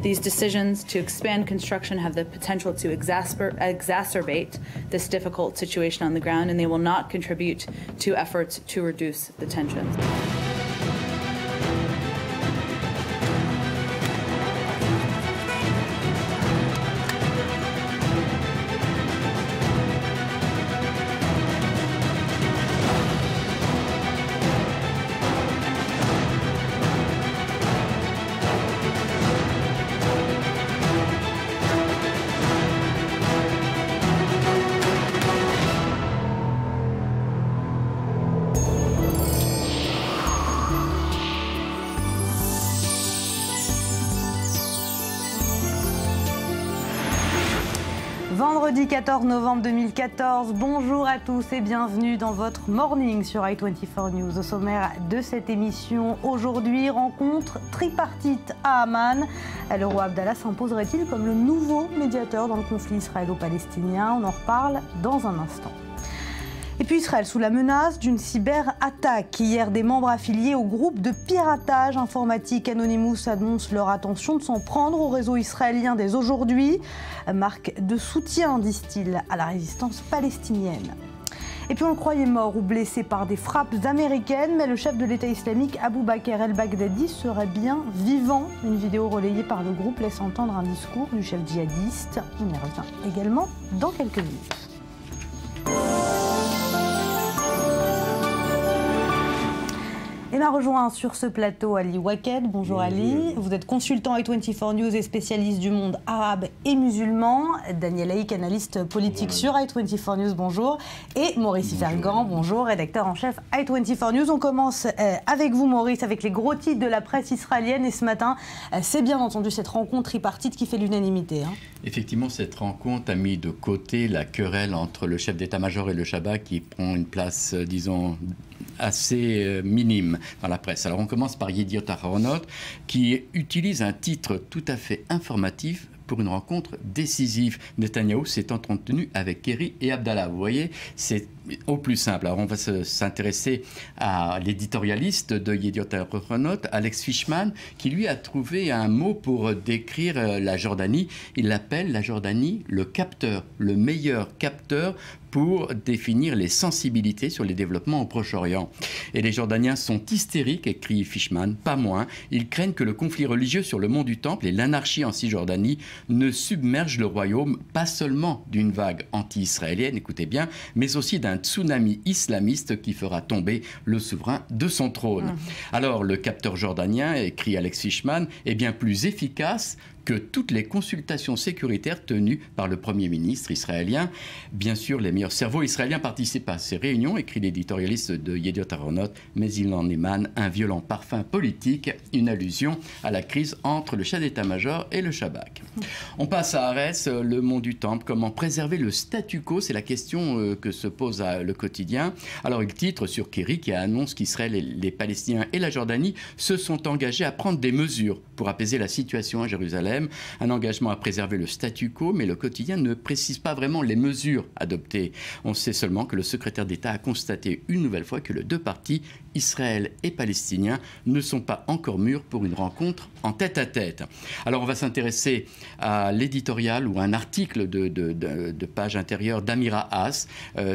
These decisions to expand construction have the potential to exacerbate this difficult situation on the ground, and they will not contribute to efforts to reduce the tensions. Vendredi 14 novembre 2014, bonjour à tous et bienvenue dans votre Morning sur i24 News. Au sommaire de cette émission, aujourd'hui, rencontre tripartite à Amman. Le roi Abdallah s'imposerait-il comme le nouveau médiateur dans le conflit israélo-palestinien? On en reparle dans un instant. Et puis Israël sous la menace d'une cyberattaque. Hier, des membres affiliés au groupe de piratage informatique Anonymous annoncent leur intention de s'en prendre au réseau israélien dès aujourd'hui. Marque de soutien, disent-ils, à la résistance palestinienne. Et puis on le croyait mort ou blessé par des frappes américaines, mais le chef de l'État islamique Abu Bakr el-Baghdadi serait bien vivant. Une vidéo relayée par le groupe laisse entendre un discours du chef djihadiste. On y revient également dans quelques minutes. Et m'a rejoint sur ce plateau Ali Waked. Bonjour Ali. Vous êtes consultant i24 News et spécialiste du monde arabe et musulman. Daniel Haïk, analyste politique sur i24 News. Bonjour. Et Maurice Fergan, bonjour, rédacteur en chef i24 News. On commence avec vous Maurice, avec les gros titres de la presse israélienne. Et ce matin, c'est bien entendu cette rencontre tripartite qui fait l'unanimité. Effectivement, cette rencontre a mis de côté la querelle entre le chef d'état-major et le Shabak qui prend une place, disons, assez minime dans la presse. Alors on commence par Yediot Ahronot qui utilise un titre tout à fait informatif pour une rencontre décisive. Netanyahou s'est entretenu avec Kerry et Abdallah. Vous voyez, c'est au plus simple. Alors on va s'intéresser à l'éditorialiste de Yediot Ahronot, Alex Fishman, qui lui a trouvé un mot pour décrire la Jordanie. Il l'appelle la Jordanie le capteur, le meilleur capteur pour définir les sensibilités sur les développements au Proche-Orient. Et les Jordaniens sont hystériques, écrit Fishman, pas moins. Ils craignent que le conflit religieux sur le mont du Temple et l'anarchie en Cisjordanie ne submergent le royaume, pas seulement d'une vague anti-israélienne, écoutez bien, mais aussi d'un tsunami islamiste qui fera tomber le souverain de son trône. Alors, le capteur jordanien, écrit Alex Fishman, est bien plus efficace que toutes les consultations sécuritaires tenues par le Premier ministre israélien. Bien sûr, les meilleurs cerveaux israéliens participent à ces réunions, écrit l'éditorialiste de Yediot Ahronot, mais il en émane un violent parfum politique, une allusion à la crise entre le chef d'état-major et le Shabak. On passe à Arès, le mont du Temple. Comment préserver le statu quo? C'est la question que se pose le quotidien. Alors, il titre sur Kerry qui annonce qu'Israël, les Palestiniens et la Jordanie se sont engagés à prendre des mesures pour apaiser la situation à Jérusalem. Un engagement à préserver le statu quo, mais le quotidien ne précise pas vraiment les mesures adoptées. On sait seulement que le secrétaire d'État a constaté une nouvelle fois que les deux parties, Israël et Palestiniens, ne sont pas encore mûrs pour une rencontre en tête-à-tête. Alors on va s'intéresser à l'éditorial ou un article de page intérieure d'Amira Haas.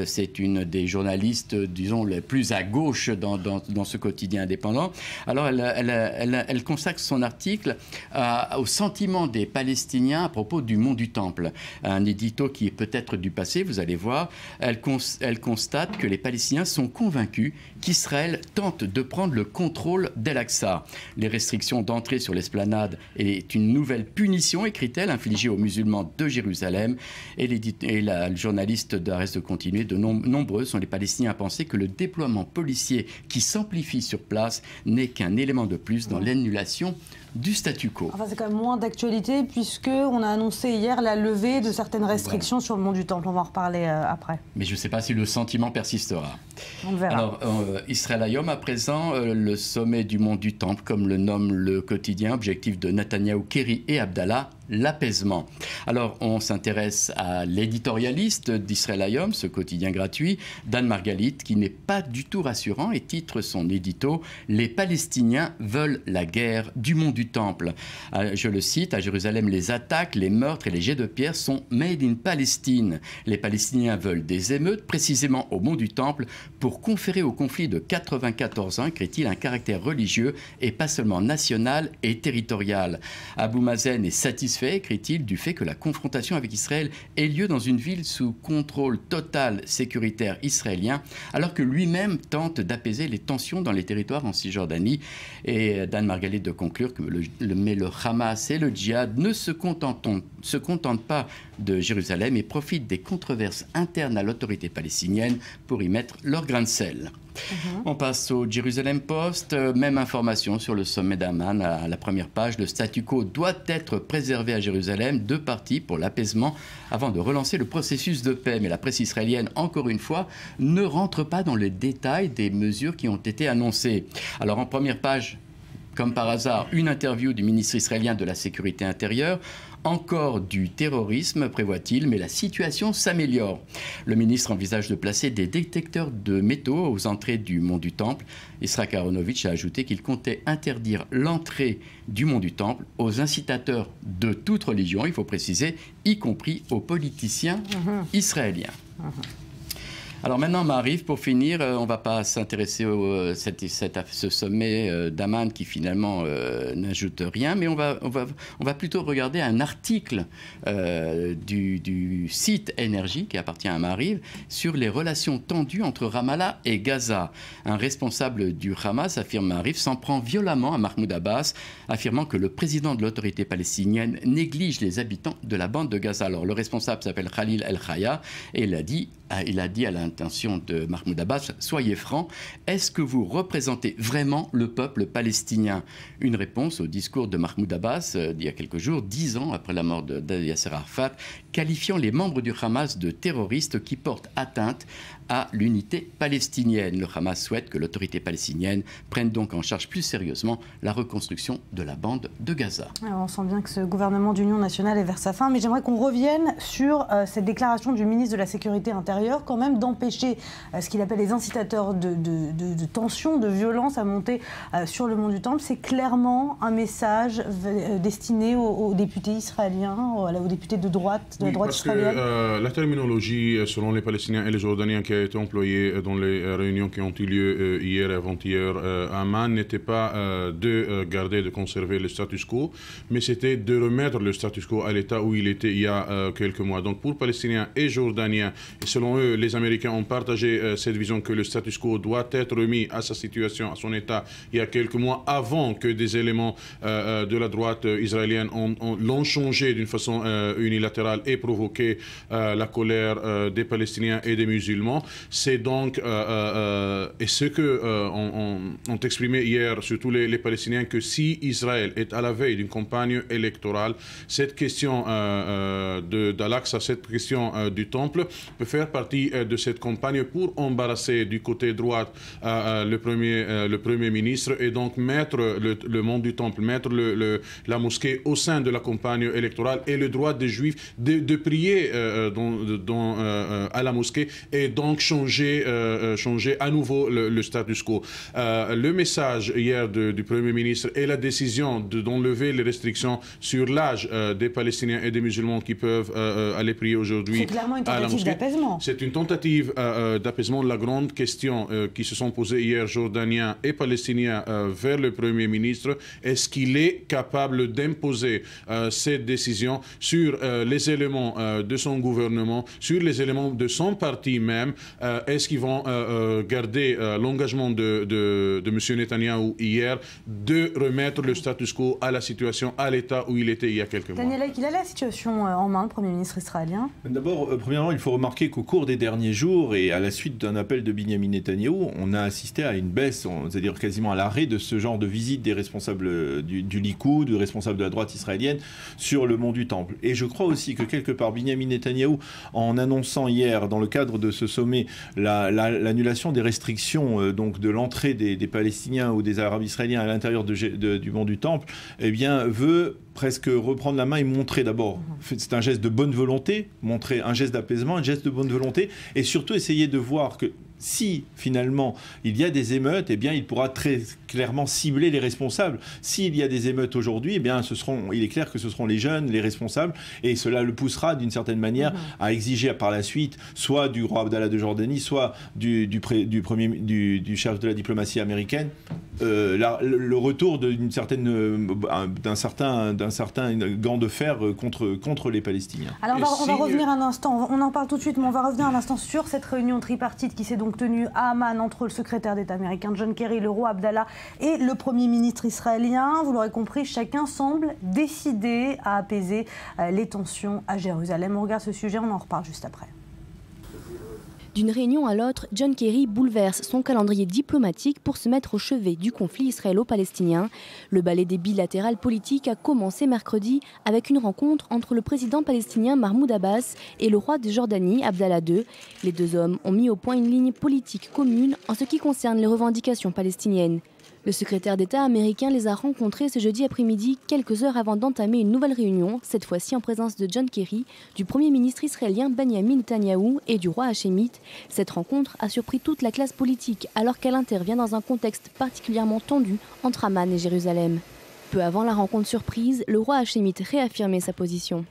C'est une des journalistes, disons, les plus à gauche dans ce quotidien indépendant. Alors elle consacre son article au sentiment des Palestiniens à propos du mont du Temple. Un édito qui est peut-être du passé, vous allez voir. Elle constate que les Palestiniens sont convaincus qu'Israël tente de prendre le contrôle d'El-Aqsa. Les restrictions d'entrée sur l'esplanade est une nouvelle punition, écrit-elle, infligée aux musulmans de Jérusalem. Et la journaliste d'Arès de continuer, nombreux sont les Palestiniens à penser que le déploiement policier qui s'amplifie sur place n'est qu'un élément de plus dans l'annulation du statu quo. Enfin, c'est quand même moins d'actualité puisqu'on a annoncé hier la levée de certaines restrictions sur le mont du Temple. On va en reparler après. Mais je ne sais pas si le sentiment persistera. On le verra. Alors, Israël Hayom, à présent, le sommet du mont du Temple, comme le nomme le quotidien, objectif de Netanyahou, Kerry et Abdallah, l'apaisement. Alors, on s'intéresse à l'éditorialiste d'Israël Hayom, ce quotidien gratuit, Dan Margalit, qui n'est pas du tout rassurant et titre son édito « Les Palestiniens veulent la guerre du mont du Temple ». Je le cite, à Jérusalem, les attaques, les meurtres et les jets de pierre sont « made in Palestine ». Les Palestiniens veulent des émeutes, précisément au mont du Temple, pour conférer au conflit de 94 ans, écrit-il, un caractère religieux et pas seulement national et territorial. Abou Mazen est satisfait, écrit-il, du fait que la confrontation avec Israël ait lieu dans une ville sous contrôle total sécuritaire israélien, alors que lui-même tente d'apaiser les tensions dans les territoires en Cisjordanie. Et Dan Margalit de conclure que le Hamas et le djihad ne se contentent pas de Jérusalem et profitent des controverses internes à l'autorité palestinienne pour y mettre leur grain de sel. On passe au Jerusalem Post. Même information sur le sommet d'Amman à la première page. Le statu quo doit être préservé à Jérusalem. 2 parties pour l'apaisement avant de relancer le processus de paix. Mais la presse israélienne, encore une fois, ne rentre pas dans le détail des mesures qui ont été annoncées. Alors en première page, comme par hasard, une interview du ministre israélien de la Sécurité intérieure. Encore du terrorisme, prévoit-il, mais la situation s'améliore. Le ministre envisage de placer des détecteurs de métaux aux entrées du mont du Temple. Yitzhak Aharonovitch a ajouté qu'il comptait interdire l'entrée du mont du Temple aux incitateurs de toute religion, il faut préciser, y compris aux politiciens israéliens. Alors maintenant, Maariv, pour finir, on ne va pas s'intéresser à ce sommet d'Amman qui finalement n'ajoute rien, mais on va plutôt regarder un article du site Énergie qui appartient à Maariv sur les relations tendues entre Ramallah et Gaza. Un responsable du Hamas, affirme Maariv, s'en prend violemment à Mahmoud Abbas, affirmant que le président de l'autorité palestinienne néglige les habitants de la bande de Gaza. Alors le responsable s'appelle Khalil El-Khaya et il a dit à l'intention de Mahmoud Abbas, soyez franc, est-ce que vous représentez vraiment le peuple palestinien? Une réponse au discours de Mahmoud Abbas d'il y a quelques jours, 10 ans après la mort de Yasser Arafat, qualifiant les membres du Hamas de terroristes qui portent atteinte à l'unité palestinienne. Le Hamas souhaite que l'autorité palestinienne prenne donc en charge plus sérieusement la reconstruction de la bande de Gaza. Alors on sent bien que ce gouvernement d'union nationale est vers sa fin, mais j'aimerais qu'on revienne sur cette déclaration du ministre de la Sécurité intérieure, quand même d'empêcher ce qu'il appelle les incitateurs de tension, de violence à monter sur le mont du Temple. C'est clairement un message destiné aux députés israéliens, aux députés de droite, de la droite israélienne. Que la terminologie, selon les Palestiniens et les Jordaniens, qui a été employée dans les réunions qui ont eu lieu hier et avant-hier à Amman, n'était pas de garder, de conserver le status quo, mais c'était de remettre le status quo à l'état où il était il y a quelques mois. Donc pour Palestiniens et Jordaniens, et selon eux, les Américains ont partagé cette vision que le status quo doit être remis à sa situation, à son état, il y a quelques mois, avant que des éléments de la droite israélienne l'ont changé d'une façon unilatérale et provoqué la colère des Palestiniens et des musulmans. C'est donc, et ce que ont exprimé hier, surtout les Palestiniens, que si Israël est à la veille d'une campagne électorale, cette question d'Al-Aqsa, cette question du Temple, peut faire partie de cette campagne pour embarrasser du côté droit le Premier ministre et donc mettre le mont du Temple, mettre la mosquée au sein de la campagne électorale et le droit des Juifs de prier à la mosquée et donc changer à nouveau le status quo. Le message hier du Premier ministre et la décision d'enlever les restrictions sur l'âge des Palestiniens et des musulmans qui peuvent aller prier aujourd'hui à la mosquée. C'est une tentative d'apaisement. La grande question qui se sont posées hier, Jordaniens et Palestiniens, vers le Premier ministre, est-ce qu'il est capable d'imposer cette décision sur les éléments de son gouvernement, sur les éléments de son parti même? Est-ce qu'ils vont garder l'engagement de M. Netanyahou hier de remettre le status quo à la situation, à l'état où il était il y a quelques mois? Daniel, qu'il a la situation en main, le Premier ministre israélien? D'abord, premièrement, il faut remarquer qu'au cours des derniers jours et à la suite d'un appel de Binyamin Netanyahou, on a assisté à une baisse, c'est-à-dire quasiment à l'arrêt de ce genre de visite des responsables du Likoud, des responsables de la droite israélienne sur le mont du Temple. Et je crois aussi que quelque part, Binyamin Netanyahou, en annonçant hier, dans le cadre de ce sommet, l'annulation des restrictions donc de l'entrée des Palestiniens ou des Arabes israéliens à l'intérieur du mont du Temple, eh bien, veut presque reprendre la main et montrer d'abord, c'est un geste de bonne volonté, montrer un geste d'apaisement, un geste de bonne volonté, et surtout essayer de voir que si finalement il y a des émeutes, eh bien il pourra très clairement cibler les responsables. S'il y a des émeutes aujourd'hui, eh bien il est clair que ce seront les jeunes, les responsables, et cela le poussera d'une certaine manière à exiger par la suite, soit du roi Abdallah de Jordanie, soit du chef de la diplomatie américaine, le retour d'un certain gant de fer contre les Palestiniens. Alors on va revenir un instant, on en parle tout de suite, mais on va revenir un instant sur cette réunion tripartite qui s'est donc tenue à Amman entre le secrétaire d'État américain John Kerry, le roi Abdallah et le Premier ministre israélien. Vous l'aurez compris, chacun semble décidé à apaiser les tensions à Jérusalem. On regarde ce sujet, on en reparle juste après. D'une réunion à l'autre, John Kerry bouleverse son calendrier diplomatique pour se mettre au chevet du conflit israélo-palestinien. Le ballet des bilatérales politiques a commencé mercredi avec une rencontre entre le président palestinien Mahmoud Abbas et le roi de Jordanie, Abdallah II. Les deux hommes ont mis au point une ligne politique commune en ce qui concerne les revendications palestiniennes. Le secrétaire d'État américain les a rencontrés ce jeudi après-midi, quelques heures avant d'entamer une nouvelle réunion, cette fois-ci en présence de John Kerry, du Premier ministre israélien Benjamin Netanyahou et du roi hachémite. Cette rencontre a surpris toute la classe politique alors qu'elle intervient dans un contexte particulièrement tendu entre Amman et Jérusalem. Peu avant la rencontre surprise, le roi hachémite réaffirmait sa position.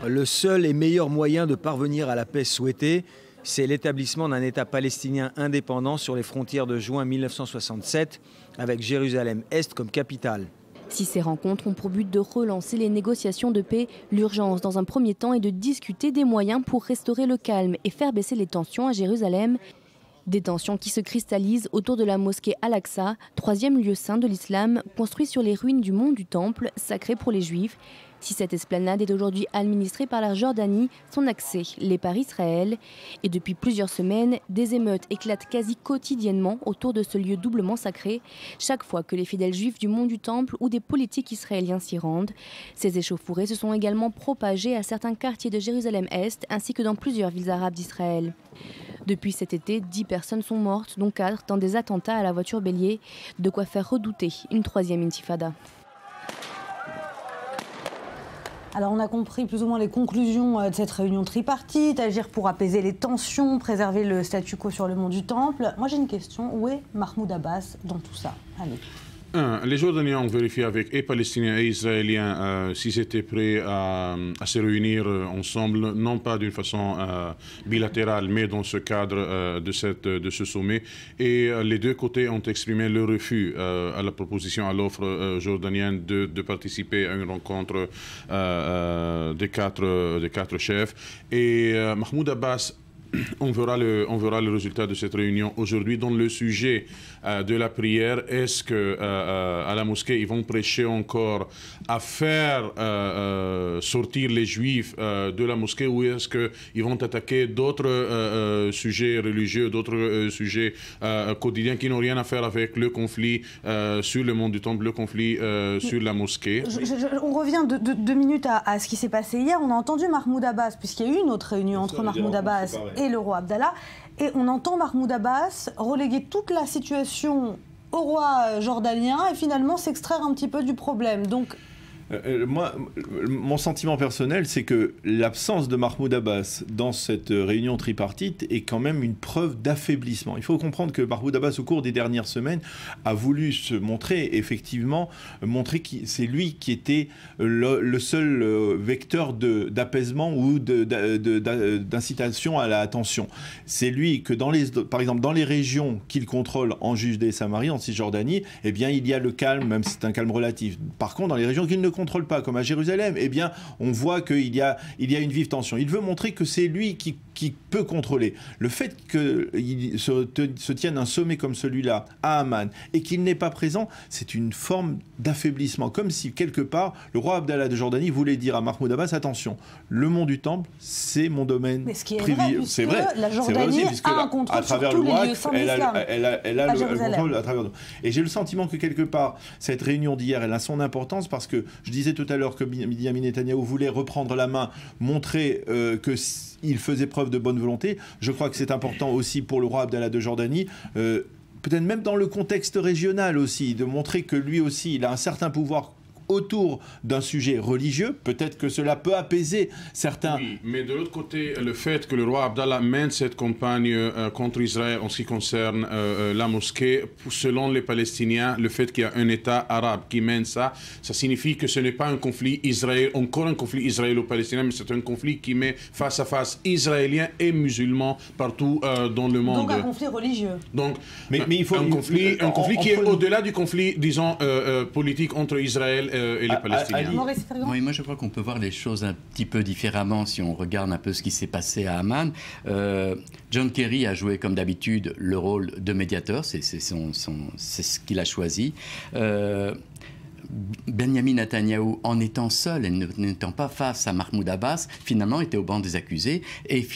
Le seul et meilleur moyen de parvenir à la paix souhaitée, c'est l'établissement d'un État palestinien indépendant sur les frontières de juin 1967, avec Jérusalem-Est comme capitale. Si ces rencontres ont pour but de relancer les négociations de paix, l'urgence dans un premier temps est de discuter des moyens pour restaurer le calme et faire baisser les tensions à Jérusalem. Des tensions qui se cristallisent autour de la mosquée Al-Aqsa, troisième lieu saint de l'islam, construit sur les ruines du mont du Temple, sacré pour les Juifs. Si cette esplanade est aujourd'hui administrée par la Jordanie, son accès l'est par Israël. Et depuis plusieurs semaines, des émeutes éclatent quasi quotidiennement autour de ce lieu doublement sacré, chaque fois que les fidèles juifs du mont du Temple ou des politiques israéliens s'y rendent. Ces échauffourées se sont également propagées à certains quartiers de Jérusalem-Est ainsi que dans plusieurs villes arabes d'Israël. Depuis cet été, 10 personnes sont mortes, dont 4 dans des attentats à la voiture bélier, de quoi faire redouter une troisième intifada. Alors on a compris plus ou moins les conclusions de cette réunion tripartite, agir pour apaiser les tensions, préserver le statu quo sur le mont du Temple. Moi j'ai une question, où est Mahmoud Abbas dans tout ça? Allez. Les Jordaniens ont vérifié avec les Palestiniens et Israéliens s'ils étaient prêts à se réunir ensemble, non pas d'une façon bilatérale, mais dans ce cadre de ce sommet. Et les deux côtés ont exprimé le refus à la proposition, à l'offre jordanienne de participer à une rencontre des quatre chefs. Et Mahmoud Abbas, on verra le résultat de cette réunion aujourd'hui. Dans le sujet de la prière, est-ce qu'à la mosquée, ils vont prêcher encore à faire sortir les Juifs de la mosquée, ou est-ce qu'ils vont attaquer d'autres sujets religieux, d'autres sujets quotidiens qui n'ont rien à faire avec le conflit sur le mont du Temple, le conflit sur la mosquée? On revient deux minutes à ce qui s'est passé hier. On a entendu Mahmoud Abbas, puisqu'il y a eu une autre réunion entre Mahmoud Abbas et le roi Abdallah. Et on entend Mahmoud Abbas reléguer toute la situation au roi jordanien et finalement s'extraire un petit peu du problème. Donc moi, mon sentiment personnel, c'est que l'absence de Mahmoud Abbas dans cette réunion tripartite est quand même une preuve d'affaiblissement. Il faut comprendre que Mahmoud Abbas, au cours des dernières semaines, a voulu se montrer, effectivement, montrer que c'est lui qui était le seul vecteur d'apaisement ou d'incitation à la tension. C'est lui que, par exemple, dans les régions qu'il contrôle en Judée et Samarie, en Cisjordanie, eh bien, il y a le calme, même si c'est un calme relatif. Par contre, dans les régions qu'il ne contrôle pas, comme à Jérusalem, eh bien, on voit qu'il y a une vive tension. Il veut montrer que c'est lui qui peut contrôler. Le fait qu'il se tienne un sommet comme celui-là à Amman et qu'il n'est pas présent, c'est une forme d'affaiblissement. Comme si, quelque part, le roi Abdallah de Jordanie voulait dire à Mahmoud Abbas, attention, le mont du Temple, c'est mon domaine privé. C'est vrai, la Jordanie a un contrôle sur tous les lieux saints d'islam. Elle a le contrôle à travers nous. Et j'ai le sentiment que, quelque part, cette réunion d'hier, elle a son importance parce que je disais tout à l'heure que Benjamin Netanyahou voulait reprendre la main, montrer qu'il faisait preuve de bonne volonté. Je crois que c'est important aussi pour le roi Abdallah de Jordanie, peut-être même dans le contexte régional aussi, de montrer que lui aussi, il a un certain pouvoir autour d'un sujet religieux. Peut-être que cela peut apaiser certains. Oui, mais de l'autre côté, le fait que le roi Abdallah mène cette campagne contre Israël en ce qui concerne la mosquée, selon les Palestiniens, le fait qu'il y a un État arabe qui mène ça, ça signifie que ce n'est pas un conflit encore un conflit israélo-palestinien, mais c'est un conflit qui met face à face Israéliens et musulmans partout dans le monde. Donc un conflit religieux. Donc, mais il faut un conflit qui est au-delà du conflit, disons, politique entre Israël et les Palestiniens. Oui, moi je crois qu'on peut voir les choses un petit peu différemment si on regarde un peu ce qui s'est passé à Amman. John Kerry a joué comme d'habitude le rôle de médiateur, c'est ce qu'il a choisi. Benjamin Netanyahou, en étant seul et n'étant pas face à Mahmoud Abbas, finalement était au banc des accusés et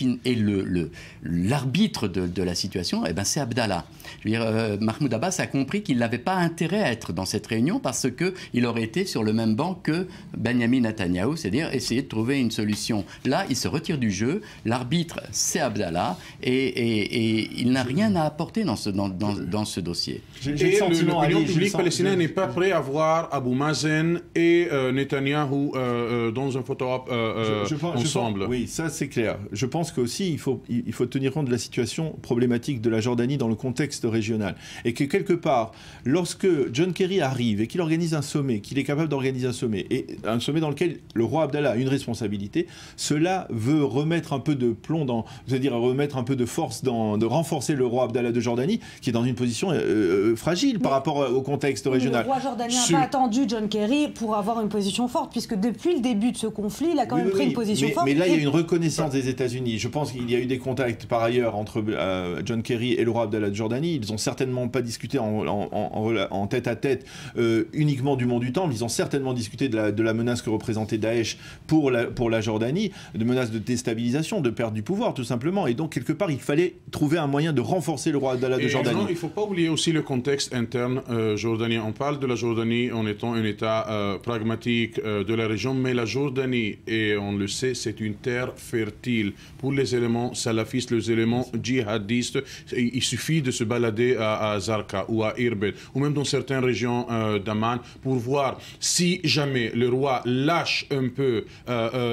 l'arbitre de la situation, eh ben, c'est Abdallah. Je veux dire, Mahmoud Abbas a compris qu'il n'avait pas intérêt à être dans cette réunion parce qu'il aurait été sur le même banc que Benjamin Netanyahou, c'est-à-dire essayer de trouver une solution. Là, il se retire du jeu, l'arbitre c'est Abdallah et il n'a rien à apporter dans ce dossier. Et l'opinion publique palestinienne n'est pas prête à voir Abou Mazen et Netanyahou dans un photo-op ensemble. Oui, ça c'est clair. Je pense qu'aussi il faut tenir compte de la situation problématique de la Jordanie dans le contexte régional. Et que quelque part, lorsque John Kerry arrive et qu'il organise un sommet, qu'il est capable d'organiser un sommet, et un sommet dans lequel le roi Abdallah a une responsabilité, cela veut remettre un peu de plomb c'est-à-dire remettre un peu de force de renforcer le roi Abdallah de Jordanie, qui est dans une position fragile par rapport au contexte régional. Le roi jordanien n'a pas attendu John Kerry pour avoir une position forte, puisque depuis le début de ce conflit, il a quand même pris une position forte. Mais là, il y a une reconnaissance des États-Unis. Je pense qu'il y a eu des contacts par ailleurs entre John Kerry et le roi Abdallah de Jordanie. Ils n'ont certainement pas discuté en tête-à-tête uniquement du mont du Temple. Ils ont certainement discuté de la menace que représentait Daesh pour la Jordanie, de menace de déstabilisation, de perte du pouvoir, tout simplement. Et donc, quelque part, il fallait trouver un moyen de renforcer le roi Abdallah de Jordanie. Non, il ne faut pas oublier aussi le contexte interne jordanien. On parle de la Jordanie en étant un État pragmatique de la région, mais la Jordanie, et on le sait, c'est une terre fertile pour les éléments salafistes, les éléments djihadistes. Il suffit de se balader à Zarqa ou à Irbid, ou même dans certaines régions d'Amman, pour voir si jamais le roi lâche un peu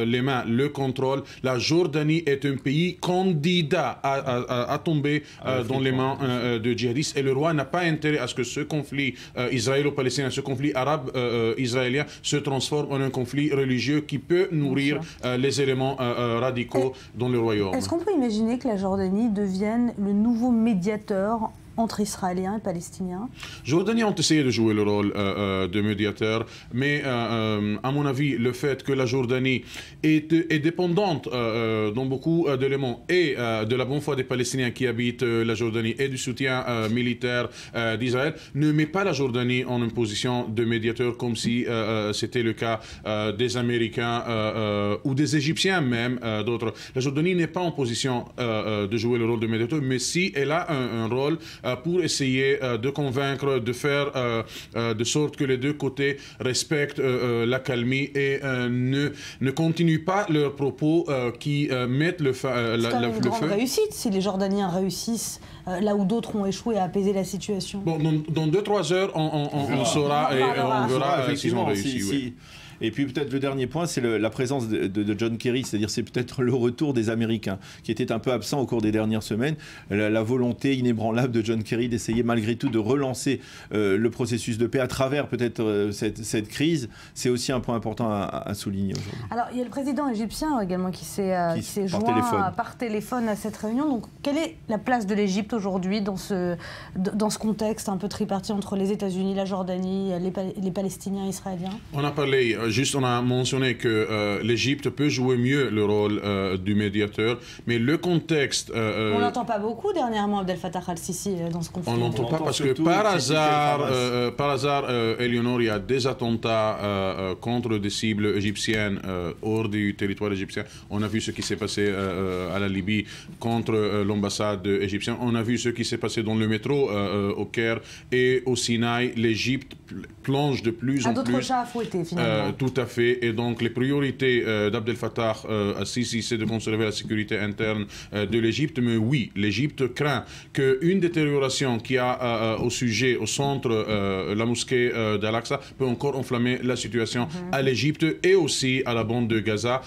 les mains, le contrôle. La Jordanie est un pays candidat à tomber dans les mains de djihadistes, et le roi n'a pas intérêt à ce que ce conflit israélo-palestinien, ce conflit arabe-israélien se transforme en un conflit religieux qui peut nourrir les éléments radicaux dans le royaume. Est-ce qu'on peut imaginer que la Jordanie devienne le nouveau médiateur entre Israéliens et Palestiniens? Jordaniens ont essayé de jouer le rôle de médiateur, mais à mon avis, le fait que la Jordanie est dépendante dans beaucoup d'éléments et de la bonne foi des Palestiniens qui habitent la Jordanie et du soutien militaire d'Israël ne met pas la Jordanie en une position de médiateur comme si c'était le cas des Américains ou des Égyptiens même, d'autres. La Jordanie n'est pas en position de jouer le rôle de médiateur, mais si elle a un rôle pour essayer de convaincre, de faire de sorte que les deux côtés respectent l'accalmie et ne continuent pas leurs propos qui mettent le feu. C'est quand même une grande réussite si les Jordaniens réussissent là où d'autres ont échoué à apaiser la situation. Bon, dans 2-3 heures, on saura et on verra s'ils ont réussi. Oui. Et puis peut-être le dernier point, c'est la présence de John Kerry, c'est-à-dire c'est peut-être le retour des Américains, qui étaient un peu absents au cours des dernières semaines. La volonté inébranlable de John Kerry d'essayer malgré tout de relancer le processus de paix à travers peut-être cette crise, c'est aussi un point important à souligner aujourd'hui. Alors il y a le président égyptien également qui s'est joint par téléphone à cette réunion. Donc quelle est la place de l'Égypte aujourd'hui dans ce contexte un peu tripartite entre les États-Unis, la Jordanie, les Palestiniens et Israéliens? On a parlé on a mentionné que l'Égypte peut jouer mieux le rôle du médiateur, mais le contexte... on n'entend pas beaucoup dernièrement Abdel Fattah al-Sisi dans ce conflit. On n'entend pas parce que par hasard, Eleonore, il y a des attentats contre des cibles égyptiennes hors du territoire égyptien. On a vu ce qui s'est passé à la Libye contre l'ambassade égyptienne. On a vu ce qui s'est passé dans le métro au Caire et au Sinaï. L'Égypte plonge de plus en plus... d'autres chats à fouetter finalement. Tout à fait. Et donc, les priorités d'Abdel Fattah al-Sisi, c'est de conserver la sécurité interne de l'Égypte. Mais oui, l'Égypte craint qu'une détérioration qu'il y a au centre, la mosquée d'Al-Aqsa, peut encore enflammer la situation à l'Égypte et aussi à la bande de Gaza.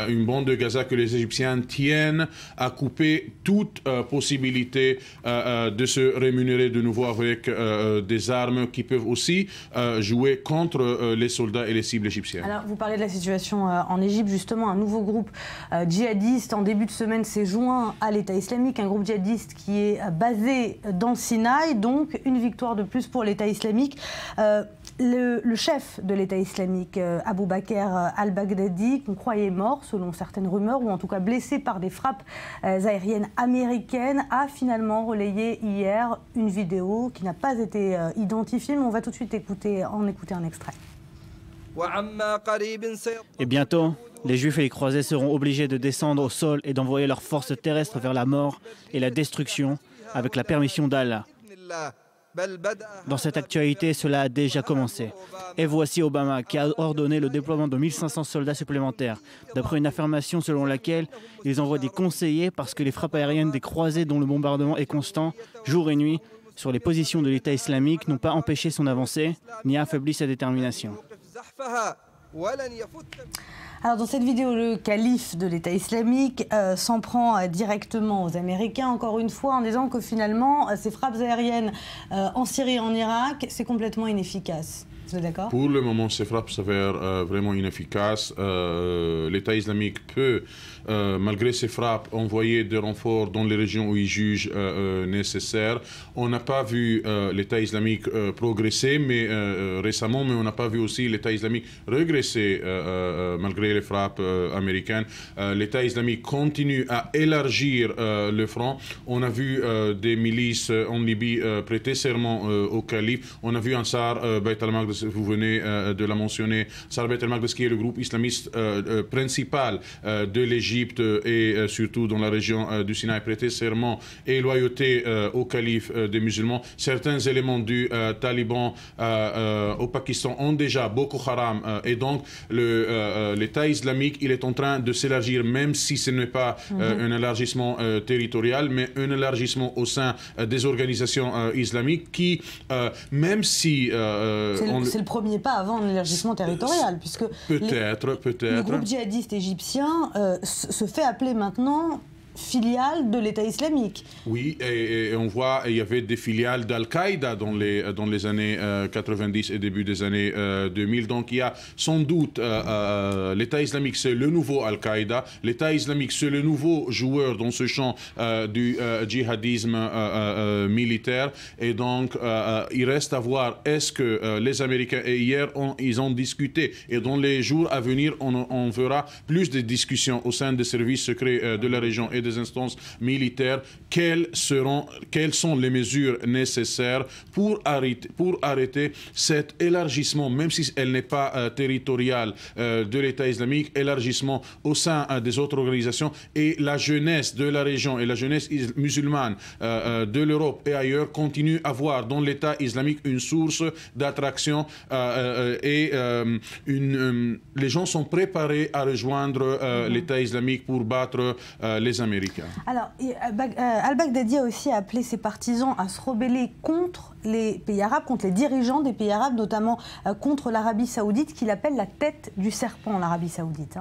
Une bande de Gaza que les Égyptiens tiennent à couper toute possibilité de se rémunérer de nouveau avec des armes qui peuvent aussi jouer contre les soldats et les cibles égyptiennes. Alors, vous parlez de la situation en Égypte, justement, un nouveau groupe djihadiste en début de semaine s'est joint à l'État islamique, un groupe djihadiste qui est basé dans le Sinaï, donc une victoire de plus pour l'État islamique. Le chef de l'État islamique, Abou Bakr al-Baghdadi, qu'on croyait mort, selon certaines rumeurs, ou en tout cas blessé par des frappes aériennes américaines, a finalement relayé hier une vidéo qui n'a pas été identifiée, mais on va tout de suite écouter un extrait. Et bientôt, les Juifs et les croisés seront obligés de descendre au sol et d'envoyer leurs forces terrestres vers la mort et la destruction avec la permission d'Allah. Dans cette actualité, cela a déjà commencé. Et voici Obama qui a ordonné le déploiement de 1500 soldats supplémentaires, d'après une affirmation selon laquelle ils envoient des conseillers parce que les frappes aériennes des croisés dont le bombardement est constant, jour et nuit, sur les positions de l'État islamique n'ont pas empêché son avancée, ni affaibli sa détermination. Alors dans cette vidéo, le calife de l'État islamique s'en prend directement aux Américains, encore une fois, en disant que finalement, ces frappes aériennes en Syrie et en Irak, c'est complètement inefficace. Vous êtes d'accord? Pour le moment, ces frappes s'avèrent vraiment inefficaces. L'État islamique peut, malgré ces frappes, envoyer des renforts dans les régions où il juge nécessaire. On n'a pas vu l'État islamique progresser récemment, mais on n'a pas vu aussi l'État islamique régresser malgré les frappes américaines. L'État islamique continue à élargir le front. On a vu des milices en Libye prêter serment au calife. On a vu Ansar Bayt al-Maqdis, vous venez de la mentionner, Ansar Bayt al-Maqdis qui est le groupe islamiste principal de l'Égypte et surtout dans la région du Sinaï, prêter serment et loyauté au calife des musulmans. Certains éléments du Taliban au Pakistan ont déjà Boko Haram et donc l'État islamique, il est en train de s'élargir, même si ce n'est pas un élargissement territorial, mais un élargissement au sein des organisations islamiques qui, même si... c'est le premier pas avant un élargissement territorial, puisque le groupe djihadiste égyptien se fait appeler maintenant filiale de l'État islamique. Oui, et on voit, il y avait des filiales d'Al-Qaïda dans les années 90 et début des années 2000. Donc il y a sans doute l'État islamique, c'est le nouveau Al-Qaïda. L'État islamique, c'est le nouveau joueur dans ce champ du djihadisme militaire. Et donc il reste à voir, est-ce que les Américains, et hier ils ont discuté, et dans les jours à venir on verra plus de discussions au sein des services secrets de la région et des instances militaires, quelles sont les mesures nécessaires pour arrêter cet élargissement, même si elle n'est pas territoriale, de l'État islamique, élargissement au sein des autres organisations, et la jeunesse de la région et la jeunesse musulmane de l'Europe et ailleurs continue à voir dans l'État islamique une source d'attraction et les gens sont préparés à rejoindre l'État islamique pour battre les Américains. Alors, al-Baghdadi a aussi appelé ses partisans à se rebeller contre les pays arabes, contre les dirigeants des pays arabes, notamment contre l'Arabie saoudite, qu'il appelle la tête du serpent, l'Arabie saoudite.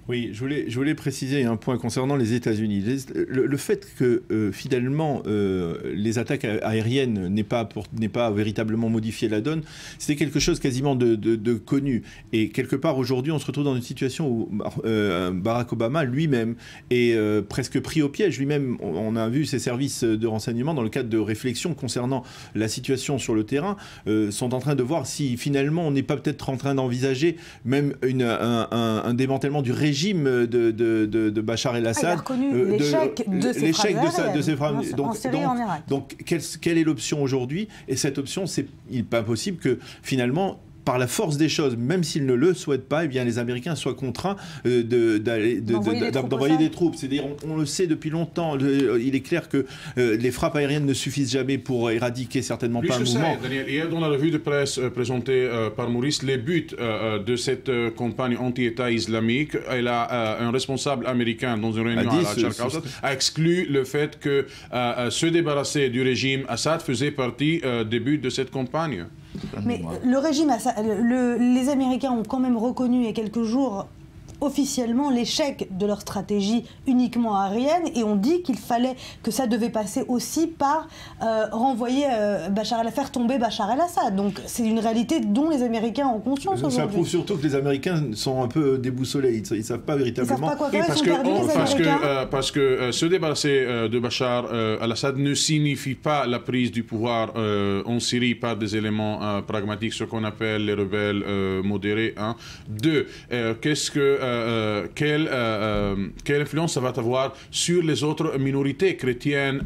Oui, je voulais préciser un point concernant les États-Unis. Le fait que finalement les attaques aériennes n'aient pas véritablement modifié la donne, c'était quelque chose quasiment de connu. Et quelque part aujourd'hui, on se retrouve dans une situation où Barack Obama lui-même est presque pris au piège. Lui-même, on a vu ses services de renseignement dans le cadre de réflexion concernant la situation sur le terrain, sont en train de voir si finalement on n'est pas peut-être en train d'envisager même un démantèlement du régime de Bachar el-Assad. Il a reconnu l'échec de ses frappes en Syrie et en Irak. Donc quelle est l'option aujourd'hui? Et cette option, il n'est pas possible que finalement par la force des choses, même s'ils ne le souhaitent pas, eh bien, les Américains soient contraints d'envoyer des troupes. C'est-à-dire, on le sait depuis longtemps, il est clair que les frappes aériennes ne suffisent jamais pour éradiquer certainement pas un mouvement. Daniel, hier, dans la revue de presse présentée par Maurice, les buts de cette campagne anti-État islamique, elle a un responsable américain dans une réunion à la Charqaousat a exclu le fait que se débarrasser du régime Assad faisait partie des buts de cette campagne. Mais le régime Assad, les Américains ont quand même reconnu il y a quelques jours officiellement l'échec de leur stratégie uniquement aérienne et on dit qu'il fallait que ça devait passer aussi par renvoyer faire tomber Bachar el-Assad. Donc c'est une réalité dont les Américains ont conscience aujourd'hui. Ça prouve surtout que les Américains sont un peu déboussolés. Ils ne savent pas véritablement. Ils savent pas quoi faire, parce que se débarrasser de Bachar el-Assad ne signifie pas la prise du pouvoir en Syrie par des éléments pragmatiques, ce qu'on appelle les rebelles modérés. Hein. Deux, quelle influence ça va avoir sur les autres minorités chrétiennes,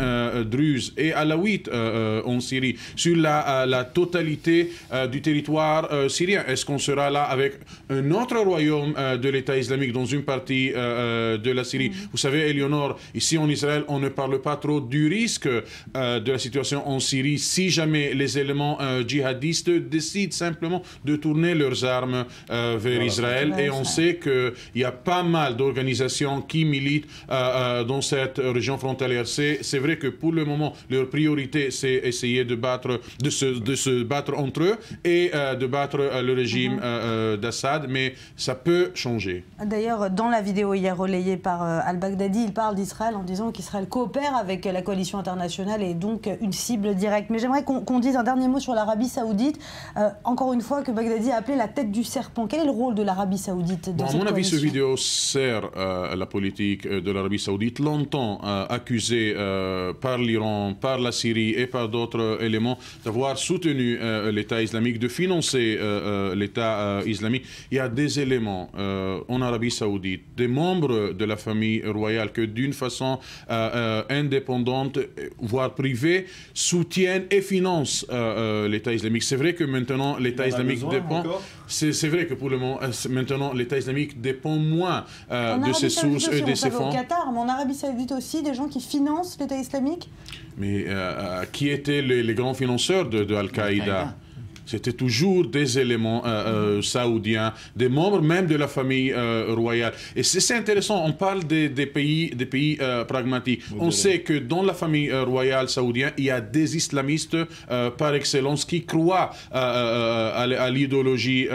druzes et alaouites en Syrie, sur la totalité du territoire syrien? Est-ce qu'on sera là avec un autre royaume de l'État islamique dans une partie de la Syrie? Vous savez, Éléonore, ici en Israël, on ne parle pas trop du risque de la situation en Syrie si jamais les éléments djihadistes décident simplement de tourner leurs armes vers Israël. Et on sait qu'il y a pas mal d'organisations qui militent dans cette région frontalière. C'est vrai que pour le moment, leur priorité, c'est essayer de se battre entre eux et de battre le régime d'Assad, mais ça peut changer. D'ailleurs, dans la vidéo hier relayée par Al-Baghdadi, il parle d'Israël en disant qu'Israël coopère avec la coalition internationale et donc une cible directe. Mais j'aimerais qu'on dise un dernier mot sur l'Arabie Saoudite. Encore une fois, que Baghdadi a appelé la tête du serpent. Quel est le rôle de l'Arabie Saoudite dans cette coalition? Ce vidéo sert la politique de l'Arabie Saoudite, longtemps accusée par l'Iran, par la Syrie et par d'autres éléments d'avoir soutenu l'État islamique, de financer l'État islamique. Il y a des éléments en Arabie Saoudite, des membres de la famille royale que d'une façon indépendante, voire privée, soutiennent et financent l'État islamique. C'est vrai que maintenant l'État islamique dépend. C'est vrai que pour le moment, maintenant l'État islamique dépend moins de ses sources et de ses fonds. Au Qatar, mais en Arabie Saoudite aussi, des gens qui financent l'État islamique. Mais qui étaient les grands financeurs de Al-Qaïda? C'était toujours des éléments saoudiens, des membres même de la famille royale. Et c'est intéressant, on parle des pays pragmatiques. On sait que dans la famille royale saoudienne, il y a des islamistes par excellence qui croient à l'idéologie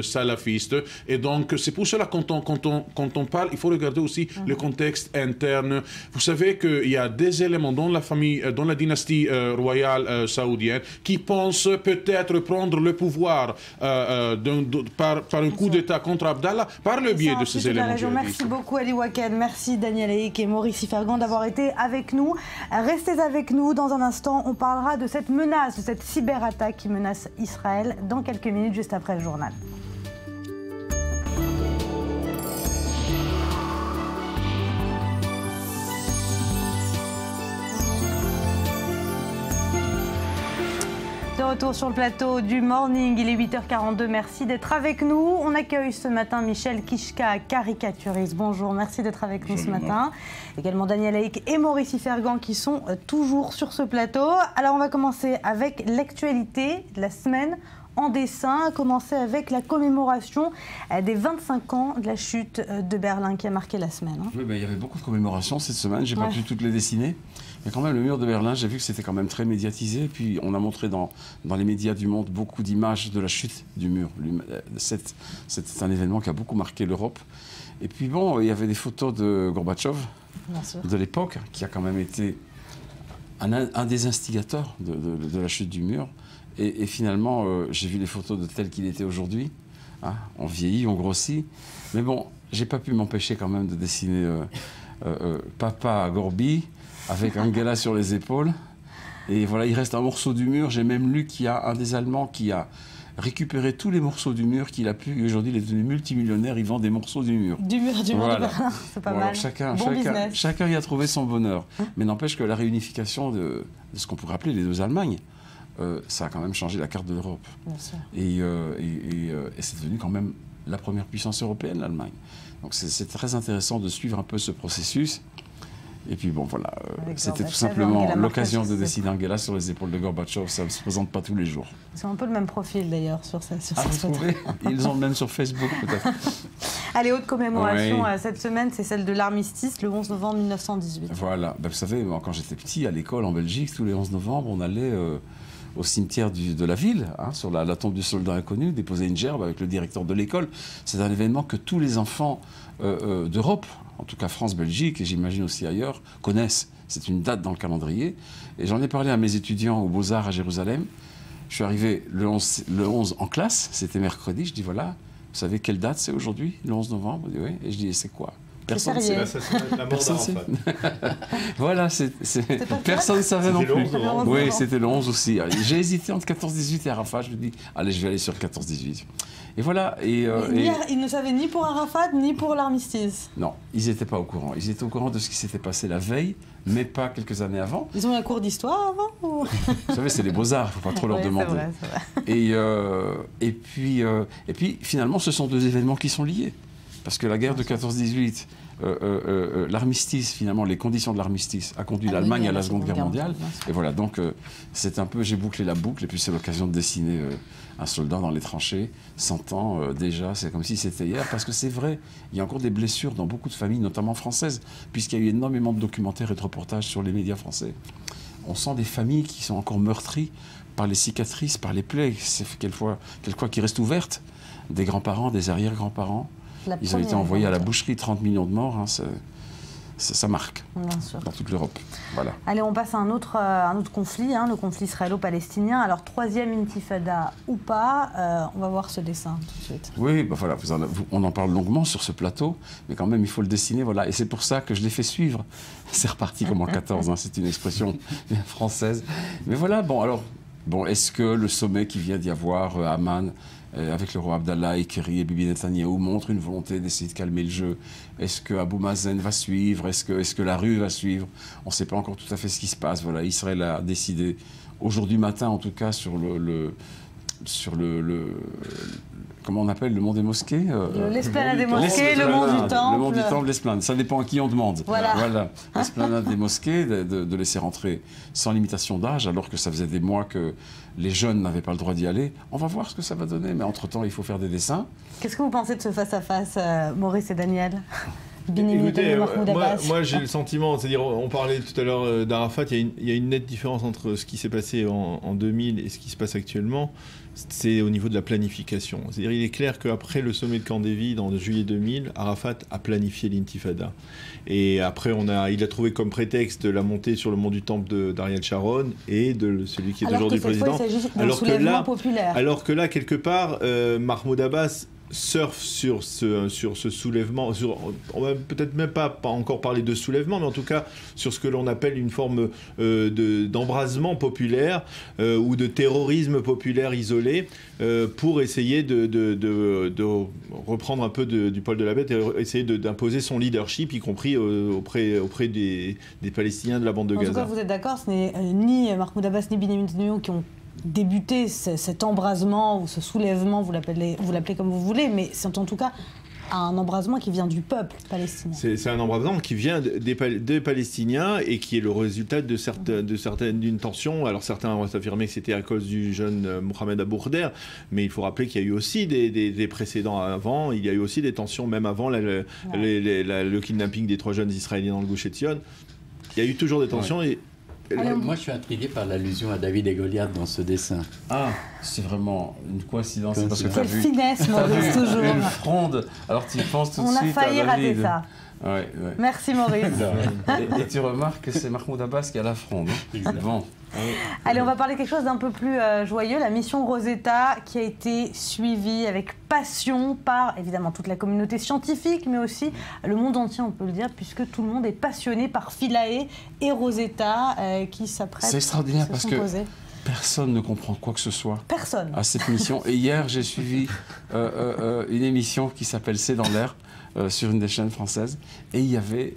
salafiste. Et donc, c'est pour cela quand on parle, il faut regarder aussi le contexte interne. Vous savez qu'il y a des éléments dans la famille, dans la dynastie royale saoudienne qui pensent peut-être prendre le pouvoir par un coup d'État contre Abdallah par le biais de ces éléments. Merci beaucoup Ali Waked, merci Daniel Haïk et Maurice Ifergan d'avoir été avec nous. Restez avec nous, dans un instant on parlera de cette menace, de cette cyberattaque qui menace Israël dans quelques minutes juste après le journal. De retour sur le plateau du Morning, il est 8h42, merci d'être avec nous. On accueille ce matin Michel Kishka, caricaturiste. Bonjour, merci d'être avec nous ce matin. Également Daniel Haïk et Maurice Ifergan qui sont toujours sur ce plateau. Alors on va commencer avec l'actualité de la semaine en dessin, à commencer avec la commémoration des 25 ans de la chute de Berlin qui a marqué la semaine. Oui, il y avait beaucoup de commémorations cette semaine, j'ai pas pu toutes les dessiner. Mais quand même, le mur de Berlin, j'ai vu que c'était quand même très médiatisé. Puis on a montré dans les médias du monde beaucoup d'images de la chute du mur. C'est un événement qui a beaucoup marqué l'Europe. Et puis bon, il y avait des photos de Gorbatchev de l'époque, qui a quand même été un des instigateurs de la chute du mur. Et finalement, j'ai vu les photos de tel qu'il était aujourd'hui. Hein, on vieillit, on grossit. Mais bon, j'ai pas pu m'empêcher quand même de dessiner Papa Gorbi avec Angela sur les épaules. Et voilà, il reste un morceau du mur. J'ai même lu qu'il y a un des Allemands qui a récupéré tous les morceaux du mur qu'il a pu. Aujourd'hui, il est devenu multimillionnaire, il vend des morceaux du mur. Du mur de Berlin, c'est pas mal. Chacun y a trouvé son bonheur. Mais n'empêche que la réunification de ce qu'on pourrait appeler les deux Allemagnes, ça a quand même changé la carte de l'Europe. Et c'est devenu quand même la première puissance européenne, l'Allemagne. Donc c'est très intéressant de suivre un peu ce processus. Et puis bon, voilà, c'était tout simplement l'occasion de dessiner Angela sur les épaules de Gorbatchev. Ça ne se présente pas tous les jours. C'est un peu le même profil d'ailleurs sur cette photo. Ils ont le même sur Facebook peut-être. Allez, autre commémoration cette semaine, c'est celle de l'armistice, le 11 novembre 1918. Voilà, vous savez, moi, quand j'étais petit à l'école en Belgique, tous les 11 novembre, on allait au cimetière de la ville, sur la tombe du soldat inconnu, déposer une gerbe avec le directeur de l'école. C'est un événement que tous les enfants d'Europe, en tout cas France, Belgique, et j'imagine aussi ailleurs, connaissent. C'est une date dans le calendrier. Et j'en ai parlé à mes étudiants aux Beaux-Arts à Jérusalem. Je suis arrivé le 11 en classe, c'était mercredi. Je dis voilà, vous savez quelle date c'est aujourd'hui, le 11 novembre? Oui. Et je dis c'est quoi? Personne ne sait. Personne sait. Voilà, personne ne savait non plus. Oui, c'était le 11 aussi. J'ai hésité entre 14-18 et Arafat. Je me dis, allez, je vais aller sur 14-18. Et voilà. Ils ne savaient ni pour Arafat, ni pour l'armistice. Non, ils n'étaient pas au courant. Ils étaient au courant de ce qui s'était passé la veille, mais pas quelques années avant. Ils ont eu un cours d'histoire avant ou... Vous savez, c'est les Beaux-Arts, il ne faut pas trop leur demander. C'est vrai. Et puis, finalement, ce sont deux événements qui sont liés. Parce que la guerre de 14-18, l'armistice, finalement, les conditions de l'armistice a conduit l'Allemagne à la Seconde Guerre mondiale. Et voilà, donc c'est un peu, j'ai bouclé la boucle, et puis c'est l'occasion de dessiner un soldat dans les tranchées, 100 ans déjà, c'est comme si c'était hier, parce que c'est vrai, il y a encore des blessures dans beaucoup de familles, notamment françaises, puisqu'il y a eu énormément de documentaires et de reportages sur les médias français. On sent des familles qui sont encore meurtries par les cicatrices, par les plaies, quelquefois qui restent ouvertes, des grands-parents, des arrière-grands-parents. Ils ont été envoyés à la boucherie, 30 millions de morts, ça marque dans toute l'Europe. Voilà. Allez, on passe à un autre conflit, le conflit israélo-palestinien. Alors, troisième intifada ou pas, on va voir ce dessin tout de suite. Oui, bah voilà, on en parle longuement sur ce plateau, mais quand même, il faut le dessiner. Voilà. Et c'est pour ça que je l'ai fait suivre. C'est reparti comme en 14, c'est une expression française. Mais voilà, est-ce que le sommet qui vient d'y avoir à Amman, avec le roi Abdallah, Ekeri et Bibi Netanyahou, montre une volonté d'essayer de calmer le jeu? Est-ce que Abou Mazen va suivre? Est-ce que la rue va suivre? On ne sait pas encore tout à fait ce qui se passe. Voilà, Israël a décidé, aujourd'hui matin en tout cas, sur comment on appelle, le mont des mosquées, l'esplanade des mosquées, le mont du temple. Le mont du temple, l'esplanade. Ça dépend à qui on demande. Voilà. L'esplanade des mosquées, de laisser rentrer sans limitation d'âge, alors que ça faisait des mois que les jeunes n'avaient pas le droit d'y aller. On va voir ce que ça va donner, mais entre-temps, il faut faire des dessins. Qu'est-ce que vous pensez de ce face-à-face, Maurice et Daniel? Écoutez, moi j'ai le sentiment, c'est-à-dire on parlait tout à l'heure d'Arafat, il y a une nette différence entre ce qui s'est passé en 2000 et ce qui se passe actuellement, c'est au niveau de la planification. C'est-à-dire il est clair qu'après le sommet de Camp David en juillet 2000, Arafat a planifié l'intifada. Et après il a trouvé comme prétexte la montée sur le mont du Temple d'Ariel Sharon et de celui qui est aujourd'hui président. Alors que là, quelque part, Mahmoud Abbas surfe sur ce soulèvement, on va peut-être même pas encore parler de soulèvement, mais en tout cas sur ce que l'on appelle une forme d'embrasement populaire ou de terrorisme populaire isolé pour essayer de reprendre un peu du poil de la bête et essayer d'imposer son leadership, y compris auprès des Palestiniens de la bande de Gaza. En tout cas, vous êtes d'accord, ce n'est ni Mahmoud Abbas ni Benyamin Netanyahou qui ont débuté cet embrasement ou ce soulèvement, vous l'appelez comme vous voulez, mais c'est en tout cas un embrasement qui vient du peuple palestinien. C'est un embrasement qui vient des Palestiniens et qui est le résultat d'une tension. Alors certains vont s'affirmer que c'était à cause du jeune Mohamed Abou Khader, mais il faut rappeler qu'il y a eu aussi des précédents avant, il y a eu aussi des tensions même avant le kidnapping des 3 jeunes Israéliens dans le Gush Etzion. Il y a eu toujours des tensions et moi, je suis intrigué par l'allusion à David et Goliath dans ce dessin. Ah, c'est vraiment une coïncidence. Parce que quelle finesse, Maurice, toujours. Une fronde. Alors, tu penses tout de suite à David. On a failli rater ça. Ouais. Merci, Maurice. et tu remarques que c'est Mahmoud Abbas qui a la fronde. Bon. Allez, on va parler quelque chose d'un peu plus joyeux, la mission Rosetta, qui a été suivie avec passion par, évidemment, toute la communauté scientifique, mais aussi le monde entier, on peut le dire, puisque tout le monde est passionné par Philae et Rosetta, qui s'apprêtent. C'est extraordinaire parce que personne ne comprend quoi que ce soit à cette mission. Et hier, j'ai suivi une émission qui s'appelle C'est dans l'air, sur une des chaînes françaises, et il y avait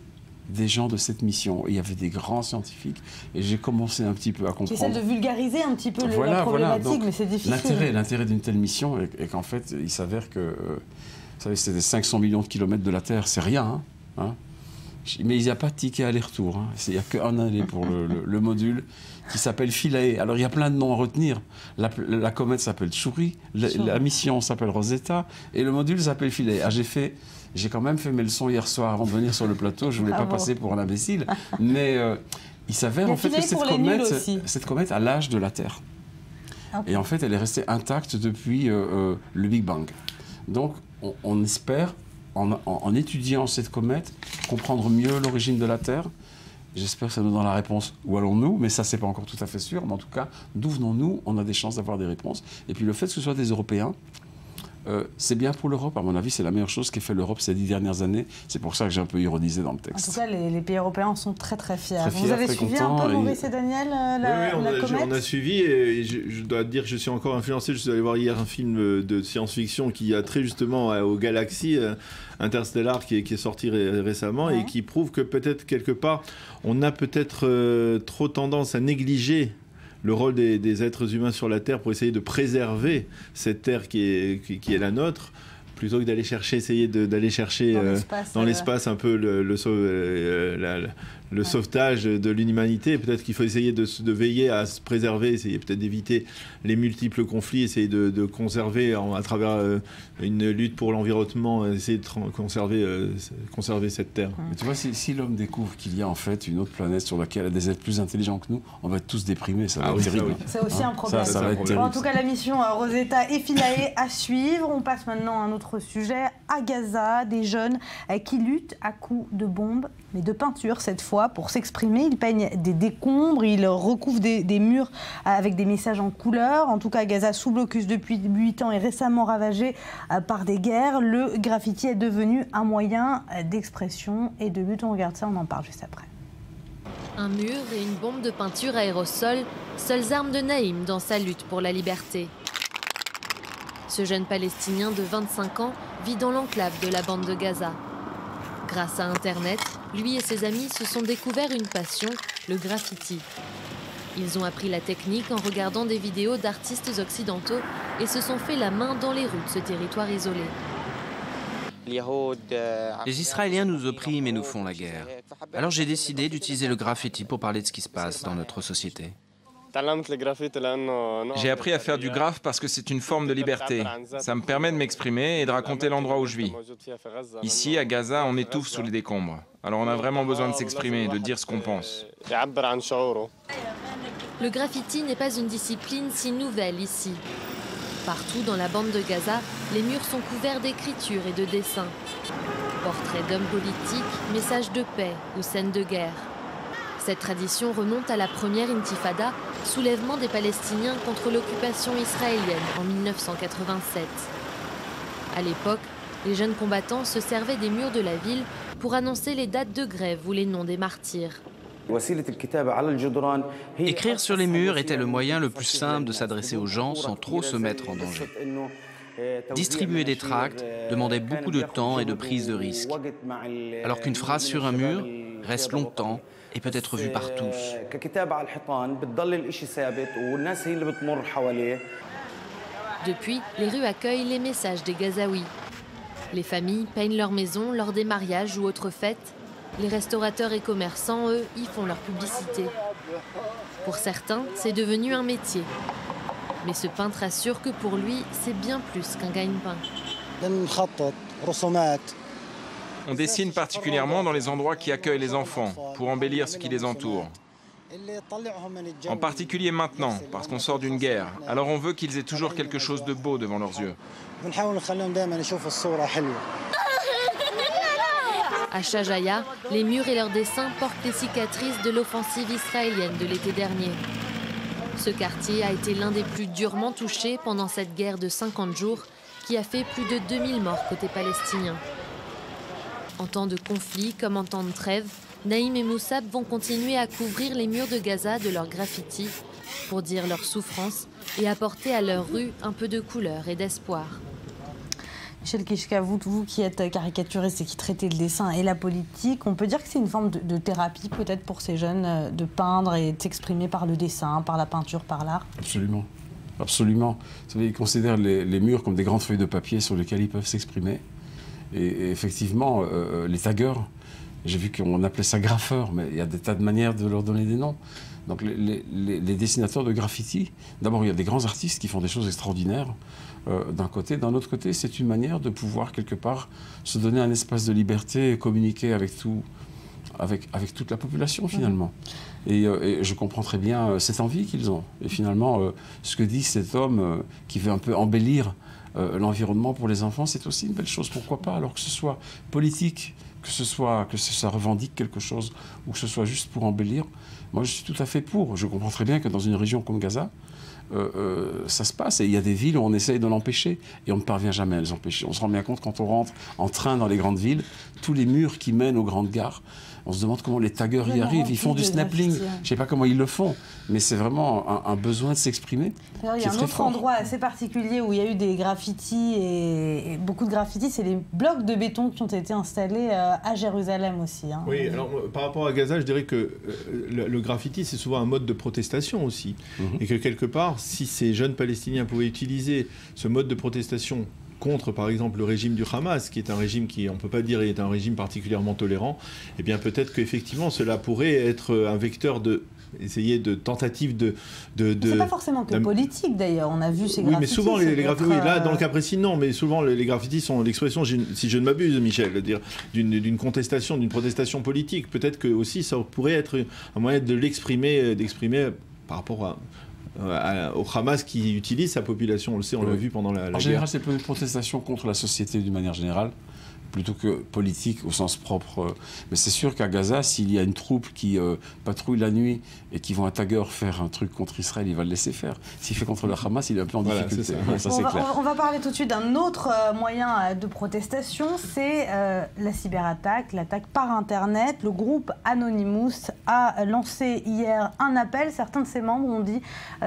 des gens de cette mission. Il y avait des grands scientifiques et j'ai commencé un petit peu à comprendre. Qui essaient de vulgariser un petit peu la problématique, mais c'est difficile. L'intérêt d'une telle mission est qu'en fait, il s'avère que, vous savez, c'est des 500 millions de kilomètres de la Terre, c'est rien, hein. Mais il n'y a pas de ticket aller-retour. Hein. Il n'y a qu'un aller pour le module qui s'appelle Philae. Alors il y a plein de noms à retenir. La comète s'appelle Tchouri, la mission s'appelle Rosetta et le module s'appelle Philae. Ah, j'ai quand même fait mes leçons hier soir avant de venir sur le plateau. Je ne voulais pas passer pour un imbécile. Mais il s'avère en fait que cette comète a l'âge de la Terre. Okay. Et en fait, elle est restée intacte depuis le Big Bang. Donc on espère, en étudiant cette comète, comprendre mieux l'origine de la Terre. J'espère que ça nous donne la réponse. Où allons-nous? Mais ça, c'est pas encore tout à fait sûr. Mais en tout cas, d'où venons-nous? On a des chances d'avoir des réponses. Et puis le fait que ce soit des Européens, c'est bien pour l'Europe. À mon avis, c'est la meilleure chose qu'ait fait l'Europe ces 10 dernières années. C'est pour ça que j'ai un peu ironisé dans le texte. En tout cas, les pays européens sont très très fiers. Vous avez suivi un peu, Maurice et Daniel, la comète? On a suivi et je dois dire que je suis encore influencé. Je suis allé voir hier un film de science-fiction qui a trait justement aux galaxies Interstellar qui est sorti récemment et qui prouve que peut-être quelque part, on a peut-être trop tendance à négliger le rôle des êtres humains sur la Terre pour essayer de préserver cette Terre qui est la nôtre, plutôt que d'aller chercher, dans l'espace un peu le sauvetage de l'humanité. Peut-être qu'il faut essayer de veiller à se préserver, essayer peut-être d'éviter les multiples conflits, essayer de conserver à travers une lutte pour l'environnement, essayer de conserver cette Terre. Mais tu vois, si l'homme découvre qu'il y a en fait une autre planète sur laquelle il y a des êtres plus intelligents que nous, on va être tous déprimés, ça va être terrible. C'est aussi un problème. Ça va être terrible. En tout cas, la mission Rosetta et Philae à suivre. On passe maintenant à un autre sujet. À Gaza, des jeunes qui luttent à coups de bombes, mais de peinture cette fois, pour s'exprimer. Ils peignent des décombres, ils recouvrent des murs avec des messages en couleur. En tout cas, Gaza, sous blocus depuis 8 ans et récemment ravagé par des guerres, le graffiti est devenu un moyen d'expression et de lutte. On regarde ça, on en parle juste après. Un mur et une bombe de peinture aérosol, seules armes de Naïm dans sa lutte pour la liberté. Ce jeune Palestinien de 25 ans vit dans l'enclave de la bande de Gaza. Grâce à Internet, lui et ses amis se sont découverts une passion, le graffiti. Ils ont appris la technique en regardant des vidéos d'artistes occidentaux et se sont fait la main dans les rues de ce territoire isolé. Les Israéliens nous oppriment et nous font la guerre. Alors j'ai décidé d'utiliser le graffiti pour parler de ce qui se passe dans notre société. J'ai appris à faire du graphe parce que c'est une forme de liberté. Ça me permet de m'exprimer et de raconter l'endroit où je vis. Ici, à Gaza, on étouffe sous les décombres. Alors on a vraiment besoin de s'exprimer, de dire ce qu'on pense. Le graffiti n'est pas une discipline si nouvelle ici. Partout dans la bande de Gaza, les murs sont couverts d'écritures et de dessins. Portraits d'hommes politiques, messages de paix ou scènes de guerre. Cette tradition remonte à la première intifada, soulèvement des Palestiniens contre l'occupation israélienne en 1987. À l'époque, les jeunes combattants se servaient des murs de la ville pour annoncer les dates de grève ou les noms des martyrs. Écrire sur les murs était le moyen le plus simple de s'adresser aux gens sans trop se mettre en danger. Distribuer des tracts demandait beaucoup de temps et de prise de risque, alors qu'une phrase sur un mur reste longtemps et peut être vue par tous. Depuis, les rues accueillent les messages des Gazaouis. Les familles peignent leurs maisons lors des mariages ou autres fêtes. Les restaurateurs et commerçants, eux, y font leur publicité. Pour certains, c'est devenu un métier. Mais ce peintre assure que pour lui, c'est bien plus qu'un gagne-pain. On dessine particulièrement dans les endroits qui accueillent les enfants, pour embellir ce qui les entoure. En particulier maintenant, parce qu'on sort d'une guerre. Alors on veut qu'ils aient toujours quelque chose de beau devant leurs yeux. À Shajaya, les murs et leurs dessins portent les cicatrices de l'offensive israélienne de l'été dernier. Ce quartier a été l'un des plus durement touchés pendant cette guerre de 50 jours qui a fait plus de 2000 morts côté palestinien. En temps de conflit comme en temps de trêve, Naïm et Moussab vont continuer à couvrir les murs de Gaza de leurs graffitis pour dire leur souffrance et apporter à leur rue un peu de couleur et d'espoir. Michel Kishka, vous qui êtes caricaturiste et qui traitez le dessin et la politique, on peut dire que c'est une forme de thérapie peut-être pour ces jeunes de peindre et de s'exprimer par le dessin, par la peinture, par l'art? Absolument. Absolument. Vous savez, ils considèrent les murs comme des grandes feuilles de papier sur lesquelles ils peuvent s'exprimer. Et effectivement, les taggers, j'ai vu qu'on appelait ça graffeurs, mais il y a des tas de manières de leur donner des noms. Donc les dessinateurs de graffiti, d'abord il y a des grands artistes qui font des choses extraordinaires d'un côté. D'un autre côté, c'est une manière de pouvoir quelque part se donner un espace de liberté et communiquer avec toute la population finalement. Et je comprends très bien cette envie qu'ils ont. Et finalement, ce que dit cet homme qui veut un peu embellir l'environnement pour les enfants, c'est aussi une belle chose. Pourquoi pas? Alors que ce soit politique, que ça revendique quelque chose, ou que ce soit juste pour embellir, moi je suis tout à fait pour. Je comprends très bien que dans une région comme Gaza, ça se passe. Et il y a des villes où on essaye de l'empêcher et on ne parvient jamais à les empêcher. On se rend bien compte quand on rentre en train dans les grandes villes, tous les murs qui mènent aux grandes gares, on se demande comment les taggers y arrivent. Ils font du snapping. Je ne sais pas comment ils le font, mais c'est vraiment un besoin de s'exprimer. Il y a un autre endroit assez particulier où il y a eu des graffitis et beaucoup de graffitis, c'est les blocs de béton qui ont été installés à Jérusalem aussi. Hein. Oui, alors par rapport à Gaza, je dirais que le graffiti, c'est souvent un mode de protestation aussi. Et que quelque part, si ces jeunes Palestiniens pouvaient utiliser ce mode de protestation contre, par exemple, le régime du Hamas, qui est un régime qui, on ne peut pas dire, est un régime particulièrement tolérant, eh bien peut-être qu'effectivement cela pourrait être un vecteur de essayer de tentative de c'est pas forcément que politique d'ailleurs, on a vu ces graffitis. Oui, mais souvent les graffitis, oui, là dans le cas précis non, mais souvent les graffitis sont l'expression, si je ne m'abuse Michel, dire d'une contestation, d'une protestation politique. Peut-être que aussi ça pourrait être un moyen de d'exprimer par rapport au Hamas qui utilise sa population, on le sait, on l'a vu pendant la guerre. En général, c'est une protestation contre la société d'une manière générale, plutôt que politique au sens propre. Mais c'est sûr qu'à Gaza, s'il y a une troupe qui patrouille la nuit et qui voit un tagger faire un truc contre Israël, il va le laisser faire. S'il fait contre le Hamas, il est un peu en difficulté. Ça, c'est clair. On va parler tout de suite d'un autre moyen de protestation, c'est la cyberattaque, l'attaque par Internet. Le groupe Anonymous a lancé hier un appel. Certains de ses membres ont dit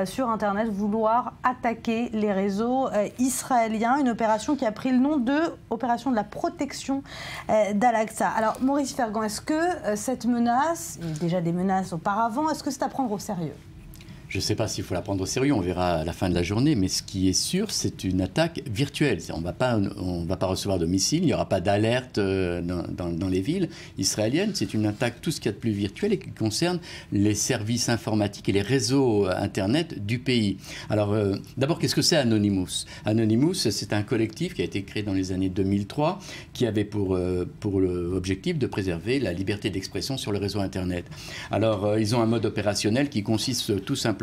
sur Internet vouloir attaquer les réseaux israéliens. Une opération qui a pris le nom de Opération de la protection d'Al-Aqsa. Alors, Maurice Fergan, est-ce que cette menace, et déjà des menaces auparavant, est-ce que c'est à prendre au sérieux ? Je ne sais pas s'il faut la prendre au sérieux, on verra à la fin de la journée, mais ce qui est sûr, c'est une attaque virtuelle. On va pas recevoir de missiles, il n'y aura pas d'alerte dans les villes israéliennes. C'est une attaque, tout ce qu'il y a de plus virtuel, et qui concerne les services informatiques et les réseaux Internet du pays. Alors, d'abord, qu'est-ce que c'est Anonymous ? Anonymous, c'est un collectif qui a été créé dans les années 2003, qui avait pour l'objectif de préserver la liberté d'expression sur le réseau Internet. Alors, ils ont un mode opérationnel qui consiste tout simplement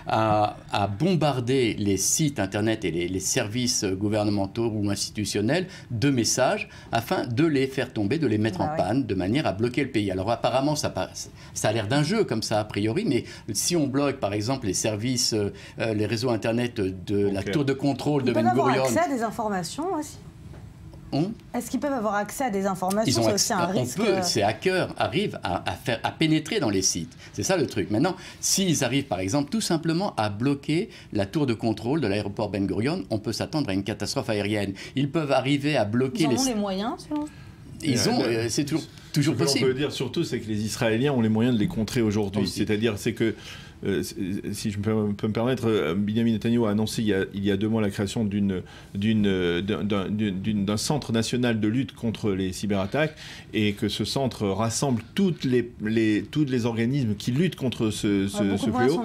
à bombarder les sites Internet et les services gouvernementaux ou institutionnels de messages afin de les faire tomber, de les mettre en panne, de manière à bloquer le pays. Alors apparemment, ça a l'air d'un jeu comme ça a priori, mais si on bloque par exemple les services, les réseaux Internet de la tour de contrôle de Ben Gurion... Ils peuvent avoir accès à des informations aussi. Est-ce qu'ils peuvent avoir accès à des informations? C'est aussi un risque. Ces hackers arrivent à pénétrer dans les sites. C'est ça le truc. Maintenant, s'ils arrivent par exemple tout simplement à bloquer la tour de contrôle de l'aéroport Ben Gurion, on peut s'attendre à une catastrophe aérienne. Ils peuvent arriver à bloquer Ils en ont les moyens, selon vous? C'est toujours possible. Ce qu'on peut dire surtout, c'est que les Israéliens ont les moyens de les contrer aujourd'hui. C'est-à-dire, c'est que si je peux me permettre, Benjamin Netanyahu a annoncé il y a 2 mois la création d'un centre national de lutte contre les cyberattaques, et que ce centre rassemble tous les organismes qui luttent contre ce fléau,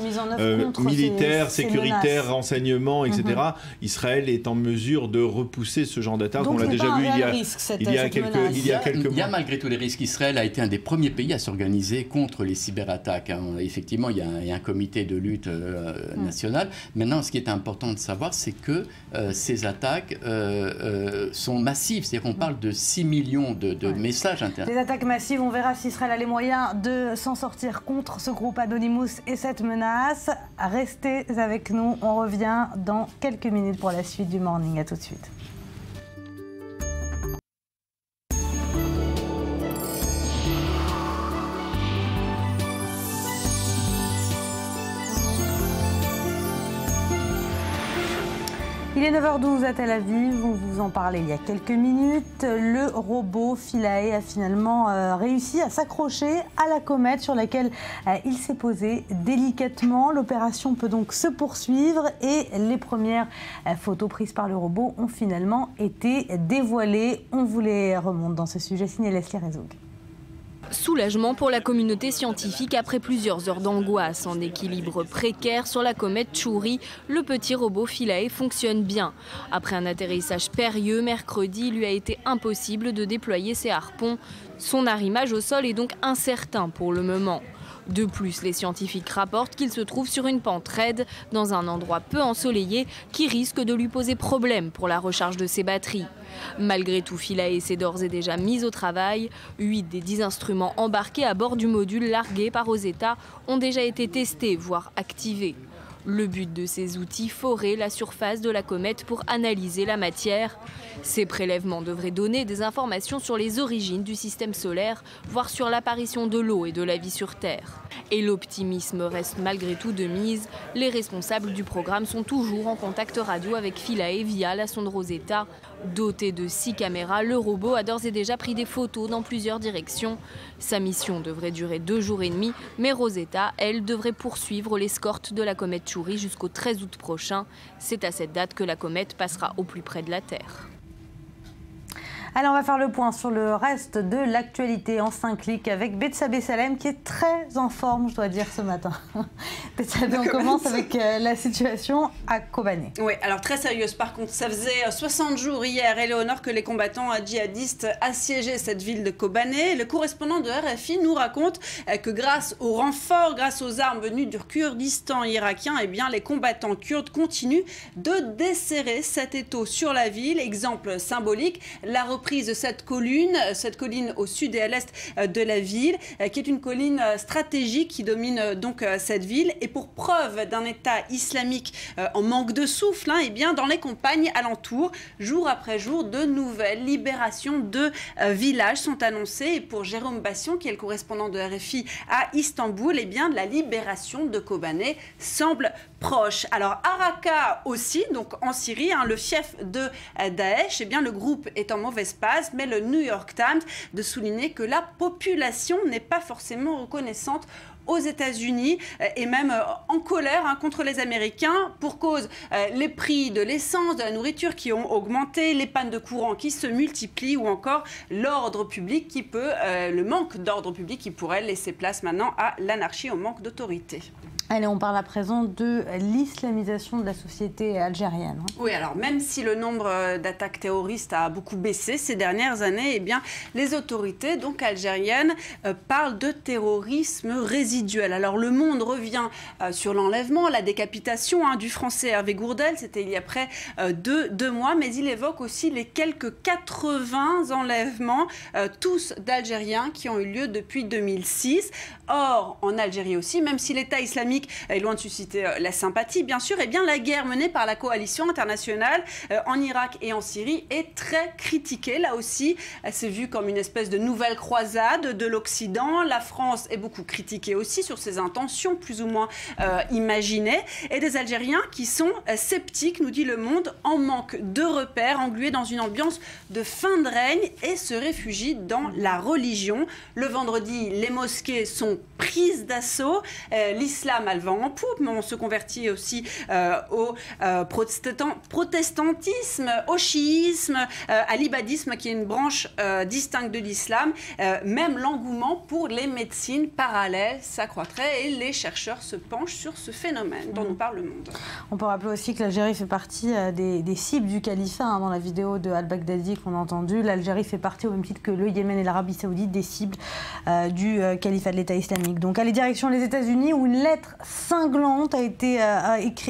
militaires, sécuritaires, renseignements, etc. Israël est en mesure de repousser ce genre d'attaque. On l'a déjà vu il y a quelques mois. Il y a malgré tous les risques. Israël a été un des premiers pays à s'organiser contre les cyberattaques. Effectivement, il y a un comité de lutte national. Maintenant, ce qui est important de savoir, c'est que ces attaques sont massives. C'est-à-dire qu'on parle de 6 millions de messages Internet. Les attaques massives, on verra si Israël a les moyens de s'en sortir contre ce groupe Anonymous et cette menace. Restez avec nous, on revient dans quelques minutes pour la suite du Morning. À tout de suite. Il est 9h12 à Tel Aviv, on vous en parlait il y a quelques minutes. Le robot Philae a finalement réussi à s'accrocher à la comète sur laquelle il s'est posé délicatement. L'opération peut donc se poursuivre et les premières photos prises par le robot ont finalement été dévoilées. On vous les remonte dans ce sujet signé Leslie Rezoug. Soulagement pour la communauté scientifique après plusieurs heures d'angoisse. En équilibre précaire sur la comète Chury, le petit robot Philae fonctionne bien. Après un atterrissage périlleux mercredi, il lui a été impossible de déployer ses harpons. Son arrimage au sol est donc incertain pour le moment. De plus, les scientifiques rapportent qu'il se trouve sur une pente raide, dans un endroit peu ensoleillé, qui risque de lui poser problème pour la recharge de ses batteries. Malgré tout, Philae s'est d'ores et déjà mise au travail. 8 des 10 instruments embarqués à bord du module largué par Rosetta ont déjà été testés, voire activés. Le but de ces outils, forer la surface de la comète pour analyser la matière. Ces prélèvements devraient donner des informations sur les origines du système solaire, voire sur l'apparition de l'eau et de la vie sur Terre. Et l'optimisme reste malgré tout de mise. Les responsables du programme sont toujours en contact radio avec Philae via la sonde Rosetta. Doté de 6 caméras, le robot a d'ores et déjà pris des photos dans plusieurs directions. Sa mission devrait durer 2 jours et demi, mais Rosetta, elle, devrait poursuivre l'escorte de la comète Chury jusqu'au 13 août prochain. C'est à cette date que la comète passera au plus près de la Terre. Allez, on va faire le point sur le reste de l'actualité en 5 clics avec Betsabé Salem qui est très en forme, je dois dire, ce matin. Betsabé, on commence avec la situation à Kobané. Oui, alors très sérieuse par contre. Ça faisait 60 jours hier, Éléonore, que les combattants djihadistes assiégeaient cette ville de Kobané. Le correspondant de RFI nous raconte que grâce aux renforts, grâce aux armes venues du Kurdistan irakien, eh bien, les combattants kurdes continuent de desserrer cet étau sur la ville. Exemple symbolique, la reprise de cette colline au sud et à l'est de la ville, qui est une colline stratégique qui domine donc cette ville. Et pour preuve d'un État islamique en manque de souffle, eh bien, dans les campagnes alentours, jour après jour, de nouvelles libérations de villages sont annoncées. Et pour Jérôme Bassion, qui est le correspondant de RFI à Istanbul, eh bien, la libération de Kobané semble proche. Alors, à Raqqa aussi, donc en Syrie, le fief de Daesh, eh bien, le groupe est en mauvaise passe, mais le New York Times de souligner que la population n'est pas forcément reconnaissante aux États-Unis et même en colère contre les Américains pour cause les prix de l'essence, de la nourriture qui ont augmenté, les pannes de courant qui se multiplient ou encore l'ordre public qui peut, le manque d'ordre public qui pourrait laisser place maintenant à l'anarchie, au manque d'autorité. Allez, on parle à présent de l'islamisation de la société algérienne. Oui, alors même si le nombre d'attaques terroristes a beaucoup baissé ces dernières années, eh bien, les autorités donc algériennes parlent de terrorisme résiduel. Alors le Monde revient sur l'enlèvement, la décapitation du Français Hervé Gourdel, c'était il y a près de 2 mois, mais il évoque aussi les quelques 80 enlèvements, tous d'Algériens qui ont eu lieu depuis 2006. Or, en Algérie aussi, même si l'État islamique est loin de susciter la sympathie, bien sûr, eh bien, la guerre menée par la coalition internationale en Irak et en Syrie est très critiquée. Là aussi, c'est vu comme une espèce de nouvelle croisade de l'Occident. La France est beaucoup critiquée aussi sur ses intentions plus ou moins imaginées. Et des Algériens qui sont sceptiques, nous dit Le Monde, en manque de repères, englués dans une ambiance de fin de règne et se réfugient dans la religion. Le vendredi, les mosquées sont prises d'assaut. L'islam a le vent en poupe, mais on se convertit aussi au protestantisme, au chiisme, à l'ibadisme, qui est une branche distincte de l'islam. Même l'engouement pour les médecines parallèles s'accroîtrait et les chercheurs se penchent sur ce phénomène dont nous parle Le Monde. On peut rappeler aussi que l'Algérie fait partie des cibles du califat. Dans la vidéo de Al-Baghdadi qu'on a entendue, l'Algérie fait partie, au même titre que le Yémen et l'Arabie Saoudite, des cibles du califat de l'État islamique. Donc, allez, direction les États-Unis, où une lettre cinglante a été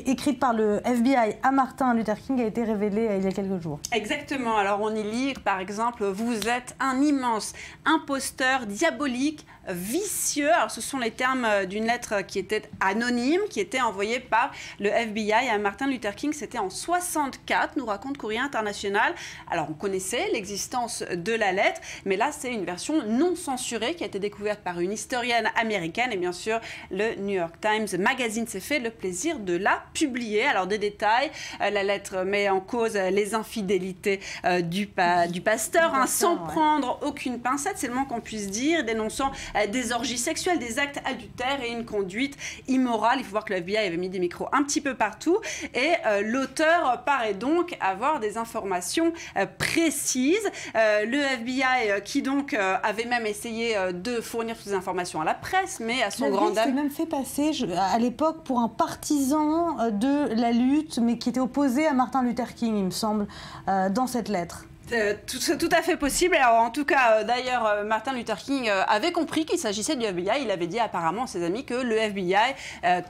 écrite par le FBI à Martin Luther King, a été révélée il y a quelques jours. Exactement. Alors, on y lit, par exemple, « Vous êtes un immense imposteur diabolique, vicieux. Alors, ce sont les termes d'une lettre qui était anonyme, qui était envoyée par le FBI à Martin Luther King. C'était en 64, nous raconte Courrier International. Alors, on connaissait l'existence de la lettre, mais là, c'est une version non censurée qui a été découverte par une historienne américaine. Et bien sûr, le New York Times Magazine s'est fait le plaisir de la publier. Alors, des détails. La lettre met en cause les infidélités du pasteur, sans prendre aucune pincette, c'est le moins qu'on puisse dire, dénonçant des orgies sexuelles, des actes adultères et une conduite immorale. Il faut voir que le FBI avait mis des micros un petit peu partout. Et l'auteur paraît donc avoir des informations précises. Le FBI, qui donc avait même essayé de fournir toutes ces informations à la presse, mais à son grand dam... s'est même fait passer à l'époque pour un partisan de la lutte, mais qui était opposé à Martin Luther King, il me semble, dans cette lettre. Tout à fait possible. Alors, en tout cas, d'ailleurs, Martin Luther King avait compris qu'il s'agissait du FBI. Il avait dit apparemment à ses amis que le FBI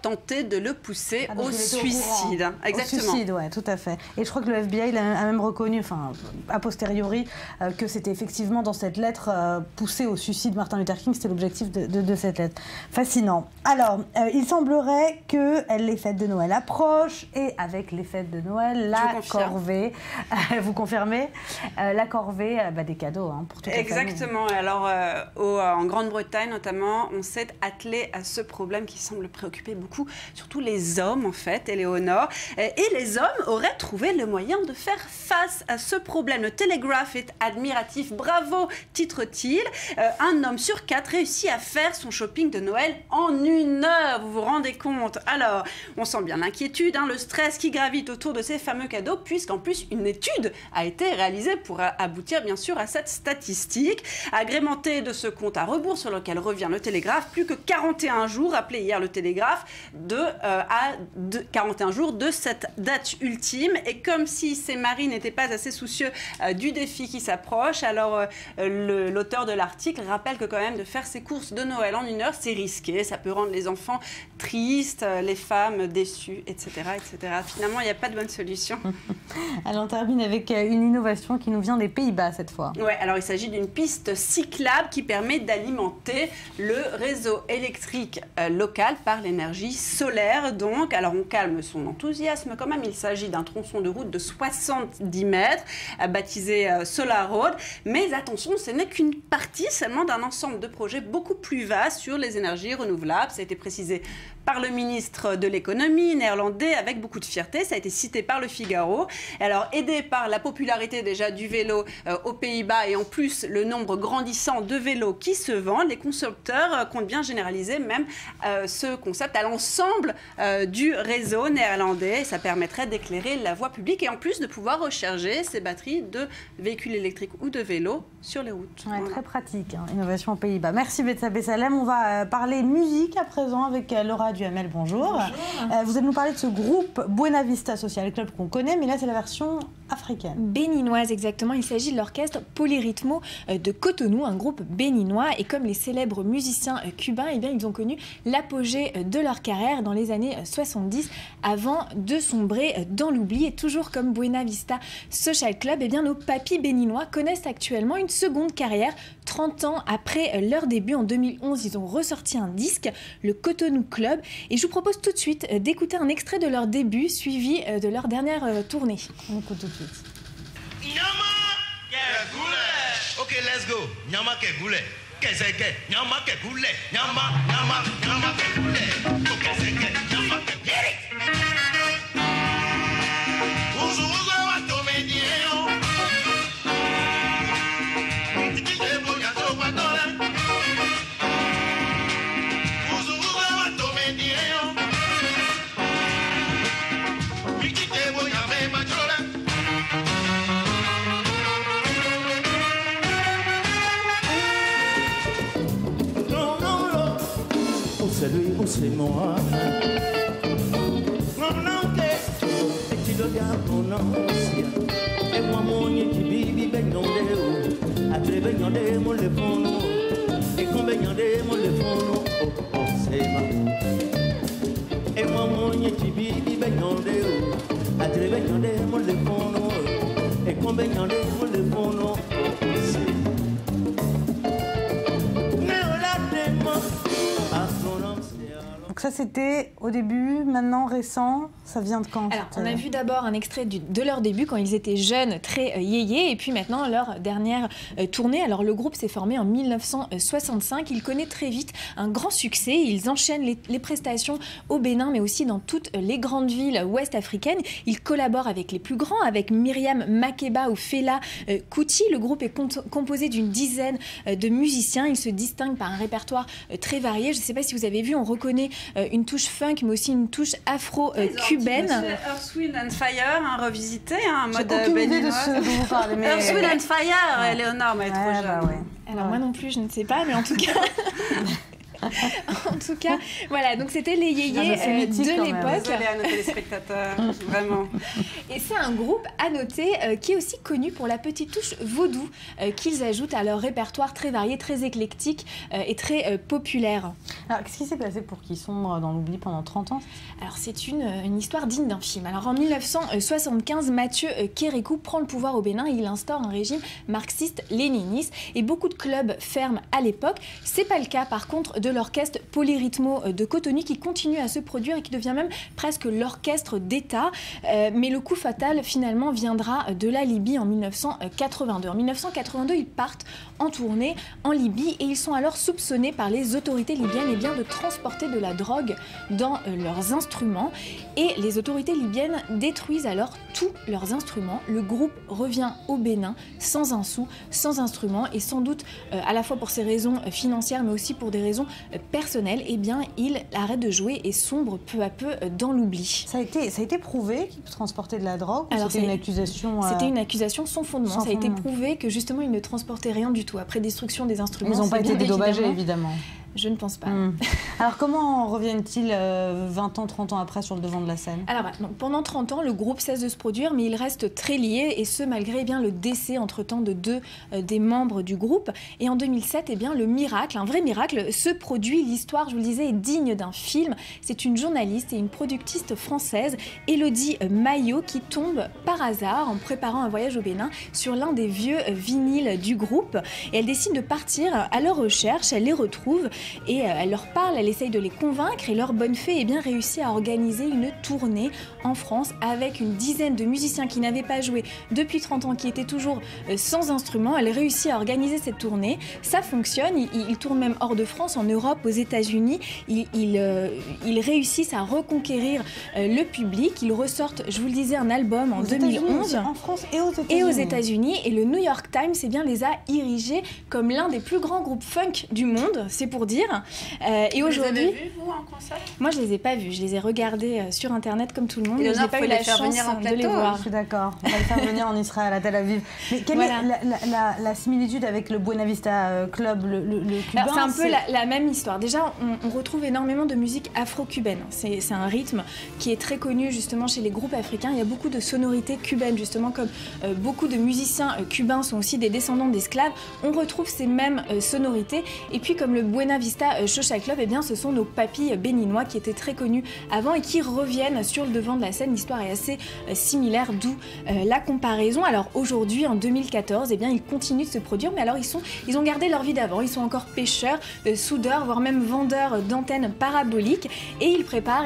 tentait de le pousser au suicide. Exactement. Au suicide, oui, tout à fait. Et je crois que le FBI a même reconnu, enfin, a posteriori, que c'était effectivement dans cette lettre poussé au suicide Martin Luther King. C'était l'objectif de cette lettre. Fascinant. Alors, il semblerait que les fêtes de Noël approchent et avec les fêtes de Noël, la corvée, vous confirmez ? La corvée des cadeaux pour toute la famille. Exactement. Alors, en Grande-Bretagne notamment, on s'est attelé à ce problème qui semble préoccuper beaucoup, surtout les hommes en fait, Éléonore. Et les hommes auraient trouvé le moyen de faire face à ce problème. Le Telegraph est admiratif. Bravo, titre-t-il. Un homme sur 4 réussit à faire son shopping de Noël en 1 heure. Vous vous rendez compte? Alors, on sent bien l'inquiétude, le stress qui gravite autour de ces fameux cadeaux, puisqu'en plus, une étude a été réalisée pour aboutir bien sûr à cette statistique. Agrémentée de ce compte à rebours sur lequel revient le Télégraphe, plus que 41 jours, rappelé hier le Télégraphe, 41 jours de cette date ultime. Et comme si ces maris n'étaient pas assez soucieux du défi qui s'approche, alors l'auteur de l'article rappelle que quand même de faire ses courses de Noël en 1 heure, c'est risqué. Ça peut rendre les enfants tristes, les femmes déçues, etc. etc. Finalement, il n'y a pas de bonne solution. Alors, on termine avec une innovation qui nous vient des Pays-Bas cette fois. Oui, alors il s'agit d'une piste cyclable qui permet d'alimenter le réseau électrique local par l'énergie solaire. Donc, alors on calme son enthousiasme quand même. Il s'agit d'un tronçon de route de 70 mètres, baptisé Solar Road. Mais attention, ce n'est qu'une partie seulement d'un ensemble de projets beaucoup plus vastes sur les énergies renouvelables. Ça a été précisé par le ministre de l'économie néerlandais avec beaucoup de fierté. Ça a été cité par le Figaro. Alors, aidé par la popularité déjà du vélo aux Pays-Bas et en plus le nombre grandissant de vélos qui se vendent, les constructeurs comptent bien généraliser même ce concept à l'ensemble du réseau néerlandais. Ça permettrait d'éclairer la voie publique et en plus de pouvoir recharger ces batteries de véhicules électriques ou de vélos sur les routes. Ouais, voilà. Très pratique, innovation aux Pays-Bas. Merci Betsa Bessalem. On va parler musique à présent avec Laura Duhamel. Bonjour. Bonjour. Vous allez nous parler de ce groupe Buena Vista Social Club qu'on connaît, mais là c'est la version africaine. Béninoise, exactement. Il s'agit de l'orchestre Polyrhythmo de Cotonou, un groupe béninois. Et comme les célèbres musiciens cubains, eh bien, ils ont connu l'apogée de leur carrière dans les années 70 avant de sombrer dans l'oubli. Et toujours comme Buena Vista Social Club, eh bien, nos papis béninois connaissent actuellement une seconde carrière. 30 ans après leur début, en 2011, ils ont ressorti un disque, le Cotonou Club. Et je vous propose tout de suite d'écouter un extrait de leur début, suivi de leur dernière tournée. On écoute tout de suite. Ok, let's go. Nyama ke goulé. Kezeke. Nyama ke goulé. Nyama ke goulé. Kezeke. Nyama ke goulé. C'est moi. Non, non, que tu dois bien prononcer. Et moi, mon yéti bibi, ben non, de après ben non, de mon le fond. Et quand ben non, de mon le fond, oh, c'est moi. Et moi, mon yéti bibi, ben non, de après ben non, de mon le fond. Et quand ben non, de mon le fond, oh, c'est moi. Donc ça c'était au début, maintenant récent, ça vient de quand? Alors on a vu d'abord un extrait de leur début quand ils étaient jeunes, très yéyés, et puis maintenant leur dernière tournée. Alors le groupe s'est formé en 1965, il connaît très vite un grand succès, ils enchaînent les prestations au Bénin mais aussi dans toutes les grandes villes ouest africaines. Ils collaborent avec les plus grands, avec Myriam Makeba ou Fela Kuti. Le groupe est composé d'une dizaine de musiciens, il se distingue par un répertoire très varié. Je ne sais pas si vous avez vu, on reconnaît une touche funk mais aussi une touche afro-cubaine. Earth, Wind and Fire, revisité, un mode béninois. De ce dont vous parlez, mais... Earth, Wind and Fire, Éléonore, mais elle est trop jeune. Bah ouais. Alors moi non plus, je ne sais pas, mais en tout cas... En tout cas, voilà, donc c'était les yéyés de l'époque. Désolée à nos téléspectateurs, vraiment. Et c'est un groupe, à noter, qui est aussi connu pour la petite touche vaudou qu'ils ajoutent à leur répertoire très varié, très éclectique et très populaire. Alors, qu'est-ce qui s'est passé pour qu'ils sombrent dans l'oubli pendant 30 ans? Alors, c'est une histoire digne d'un film. Alors, en 1975, Mathieu Kérékou prend le pouvoir au Bénin et il instaure un régime marxiste-léniniste. Et beaucoup de clubs ferment à l'époque. C'est pas le cas, par contre, de l'orchestre Polyrythmo de Cotonou qui continue à se produire et qui devient même presque l'orchestre d'État. Mais le coup fatal, finalement, viendra de la Libye en 1982. En 1982, ils partent en tournée en Libye et ils sont alors soupçonnés par les autorités libyennes de transporter de la drogue dans leurs instruments. Et les autorités libyennes détruisent alors tous leurs instruments. Le groupe revient au Bénin sans un sou, sans instrument et sans doute à la fois pour ces raisons financières mais aussi pour des raisons personnelles, eh bien, il arrête de jouer et sombre peu à peu dans l'oubli. Ça a été prouvé qu'il transportait de la drogue? C'était une accusation C'était une accusation sans fondement. Ça a été prouvé que justement il ne transportait rien du tout. Après destruction des instruments, ils n'ont pas été dédommagés, évidemment. Je ne pense pas. Alors comment reviennent-ils 20 ans, 30 ans après sur le devant de la scène? Alors donc, pendant 30 ans, le groupe cesse de se produire, mais il reste très lié, et ce malgré le décès entre-temps de deux des membres du groupe. Et en 2007, le miracle, un vrai miracle, se produit. L'histoire, je vous le disais, est digne d'un film. C'est une journaliste et une productrice française, Élodie Maillot, qui tombe par hasard, en préparant un voyage au Bénin, sur l'un des vieux vinyles du groupe. Et elle décide de partir à leur recherche, elle les retrouve, et elle leur parle, elle essaye de les convaincre et leur bonne fée réussit à organiser une tournée en France avec une dizaine de musiciens qui n'avaient pas joué depuis 30 ans, qui étaient toujours sans instrument. Elle réussit à organiser cette tournée, ça fonctionne, ils tournent même hors de France, en Europe, aux États-Unis, ils réussissent à reconquérir le public, ils ressortent, je vous le disais, un album en 2011. En France et aux États-Unis. Et le New York Times les a érigés comme l'un des plus grands groupes funk du monde, c'est pour dire. Et aujourd'hui, vous les avez vus, vous, en concert? Moi, je les ai pas vus. Je les ai regardés sur Internet comme tout le monde. Et je n'ai pas eu la chance de les voir. Je suis d'accord. On va les faire venir en Israël, à Tel Aviv. Mais quelle est la similitude avec le Buena Vista Club, le cubain? C'est un peu la même histoire. Déjà, on retrouve énormément de musique afro-cubaine. C'est un rythme qui est très connu justement chez les groupes africains. Il y a beaucoup de sonorités cubaines, justement, comme beaucoup de musiciens cubains sont aussi des descendants d'esclaves. On retrouve ces mêmes sonorités. Et puis, comme le Buena Vista Social Club, ce sont nos papis béninois qui étaient très connus avant et qui reviennent sur le devant de la scène. L'histoire est assez similaire, d'où la comparaison. Alors aujourd'hui, en 2014, ils continuent de se produire, mais alors ils ont gardé leur vie d'avant. Ils sont encore pêcheurs, soudeurs, voire même vendeurs d'antennes paraboliques, et ils préparent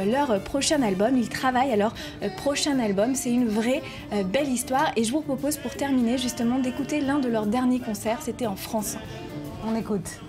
leur prochain album. Ils travaillent à leur prochain album. C'est une vraie belle histoire, et je vous propose pour terminer justement d'écouter l'un de leurs derniers concerts. C'était en France. On écoute.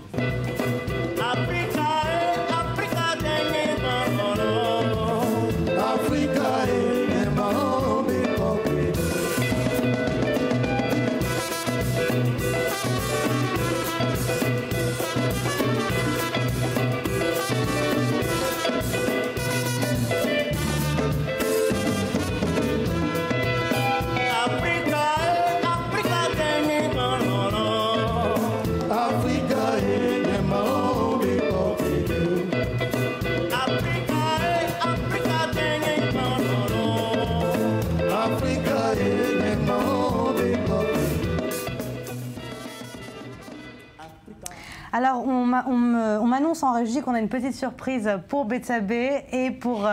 Alors, on m'annonce en régie qu'on a une petite surprise pour Betsabé et pour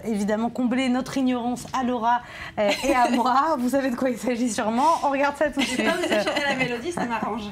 évidemment combler notre ignorance à Laura et à moi. Vous savez de quoi il s'agit sûrement. On regarde ça tout de suite. Je ne sais pas vous chanter la mélodie, ça m'arrange.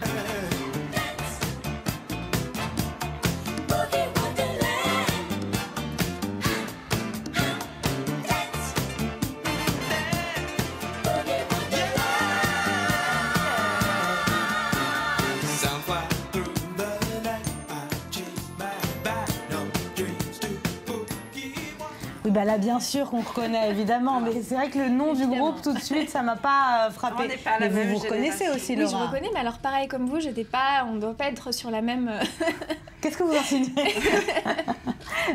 Oui, bah là, bien sûr qu'on reconnaît, évidemment, mais c'est vrai que le nom du groupe, tout de suite, ça m'a pas frappé. On n'est pas la mais même vous reconnaissez aussi, Oui, Laura. je reconnais, mais alors pareil comme vous, on ne doit pas être sur la même... Qu'est-ce que vous insinuez?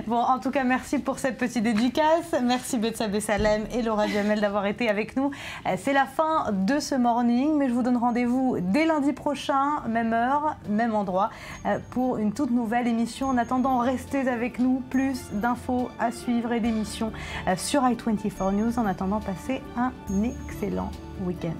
Bon, en tout cas, merci pour cette petite dédicace. Merci Betsabé Salem et Laura Jamel d'avoir été avec nous. C'est la fin de ce morning, mais je vous donne rendez-vous dès lundi prochain, même heure, même endroit, pour une toute nouvelle émission. En attendant, restez avec nous. Plus d'infos à suivre et d'émissions sur i24 News. En attendant, passez un excellent week-end.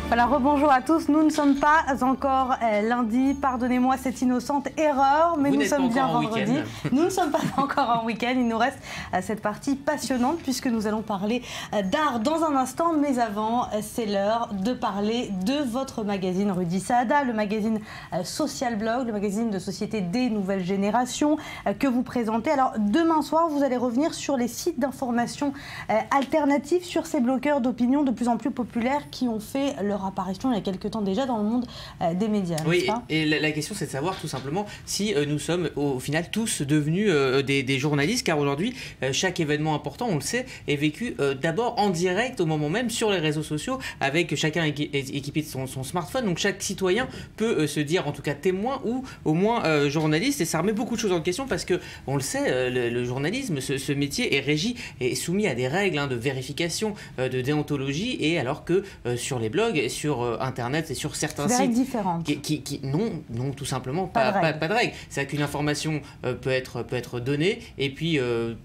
Voilà, rebonjour à tous. Nous ne sommes pas encore lundi. Pardonnez-moi cette innocente erreur, mais nous sommes bien vendredi. Nous ne sommes pas encore en week-end. Il nous reste cette partie passionnante puisque nous allons parler d'art dans un instant. Mais avant, c'est l'heure de parler de votre magazine Rudy Saada, le magazine Social Blog, le magazine de société des nouvelles générations que vous présentez. Alors, demain soir, vous allez revenir sur les sites d'information alternatifs, sur ces bloqueurs d'opinion de plus en plus populaires qui ont fait leur apparition il y a quelques temps déjà dans le monde des médias. Oui, et la question c'est de savoir tout simplement si nous sommes au final tous devenus des journalistes, car aujourd'hui chaque événement important, on le sait, est vécu d'abord en direct au moment même sur les réseaux sociaux, avec chacun équipé de son smartphone, donc chaque citoyen peut se dire en tout cas témoin ou au moins journaliste, et ça remet beaucoup de choses en question parce que on le sait, le journalisme, ce métier est régi et soumis à des règles de vérification, de déontologie, et alors que sur les blogs, sur Internet et sur certains sites différentes. Non, tout simplement pas de règles. C'est qu'une information peut être donnée et puis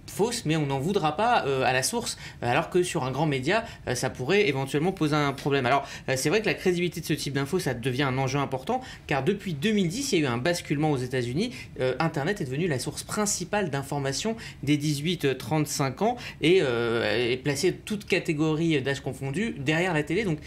fausse, mais on n'en voudra pas à la source, alors que sur un grand média, ça pourrait éventuellement poser un problème. Alors c'est vrai que la crédibilité de ce type d'infos, ça devient un enjeu important, car depuis 2010, il y a eu un basculement aux États-Unis. Internet est devenu la source principale d'information des 18-35 ans et est placé toute catégorie d'âge confondu derrière la télé. Donc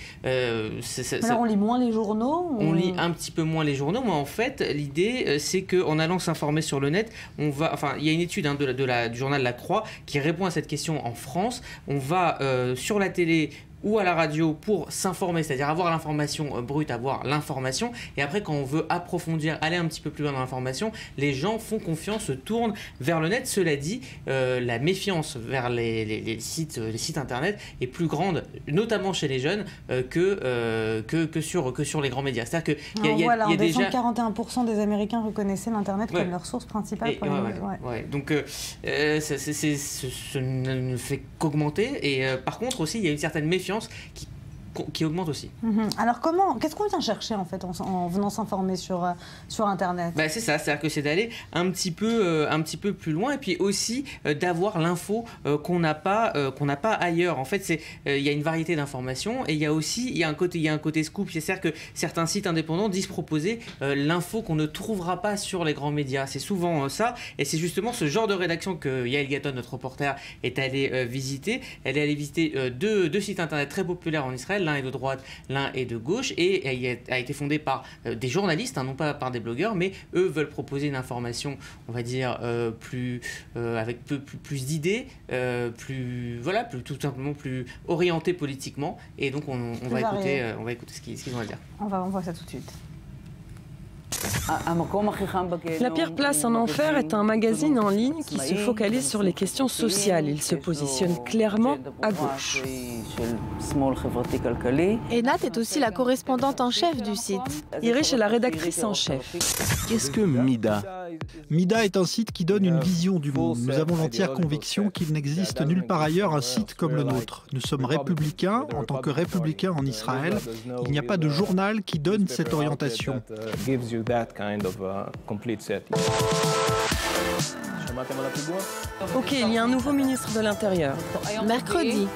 alors on lit moins les journaux On lit un petit peu moins les journaux, mais en fait l'idée c'est qu'en allant s'informer sur le net, il y a une étude du journal La Croix qui répond à cette question en France. On va sur la télé ou à la radio pour s'informer, c'est-à-dire avoir l'information brute, avoir l'information, et après quand on veut approfondir, aller un petit peu plus loin dans l'information, les gens font confiance, se tournent vers le net. Cela dit, la méfiance vers les sites internet est plus grande, notamment chez les jeunes, que sur les grands médias. C'est-à-dire que il y a déjà 41% des Américains reconnaissaient l'internet comme leur source principale pour les news. Donc ça ne fait qu'augmenter, et par contre aussi il y a une certaine méfiance qui augmente aussi. Alors qu'est-ce qu'on vient chercher en fait en venant s'informer sur Internet? C'est ça, c'est-à-dire que c'est d'aller un petit peu plus loin, et puis aussi d'avoir l'info qu'on n'a pas ailleurs. En fait, il y a une variété d'informations, et il y a un côté scoop. C'est-à-dire que certains sites indépendants disent proposer l'info qu'on ne trouvera pas sur les grands médias. C'est souvent ça, et c'est justement ce genre de rédaction que Yael Gatton, notre reporter, est allée visiter. Elle est allée visiter deux sites internet très populaires en Israël. L'un est de droite, l'un est de gauche, et il a été fondé par des journalistes, non pas par des blogueurs, mais eux veulent proposer une information, on va dire, avec plus d'idées, tout simplement plus orientée politiquement, et donc on va écouter ce qu'ils ont à dire. On voit ça tout de suite. La Pierre Place en Enfer est un magazine en ligne qui se focalise sur les questions sociales. Il se positionne clairement à gauche. Et Nat est aussi la correspondante en chef du site. Irish est la rédactrice en chef. Qu'est-ce que Mida? Mida est un site qui donne une vision du monde. Nous avons l'entière conviction qu'il n'existe nulle part ailleurs un site comme le nôtre. Nous sommes républicains. En tant que républicains en Israël, il n'y a pas de journal qui donne cette orientation. Ok, il y a un nouveau ministre de l'Intérieur. Mercredi.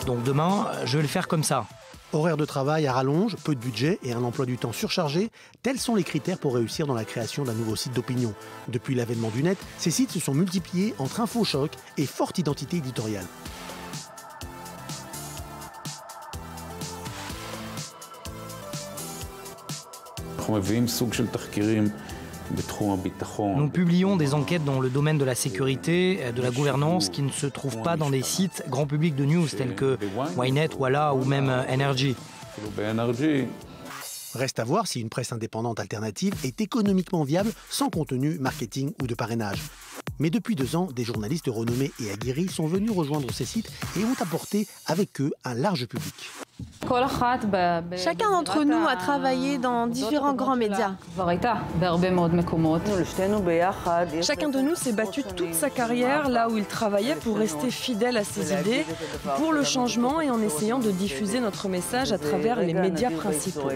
Donc demain, je vais le faire comme ça. Horaire de travail à rallonge, peu de budget et un emploi du temps surchargé, tels sont les critères pour réussir dans la création d'un nouveau site d'opinion. Depuis l'avènement du net, ces sites se sont multipliés entre infochoc et forte identité éditoriale. Nous publions des enquêtes dans le domaine de la sécurité, de la gouvernance qui ne se trouvent pas dans des sites grand public de news tels que Ynet, Walla ou même NRJ. Reste à voir si une presse indépendante alternative est économiquement viable sans contenu, marketing ou de parrainage. Mais depuis 2 ans, des journalistes renommés et aguerris sont venus rejoindre ces sites et ont apporté avec eux un large public. Chacun d'entre nous a travaillé dans différents grands médias. Chacun de nous s'est battu toute sa carrière là où il travaillait pour rester fidèle à ses idées, pour le changement et en essayant de diffuser notre message à travers les médias principaux.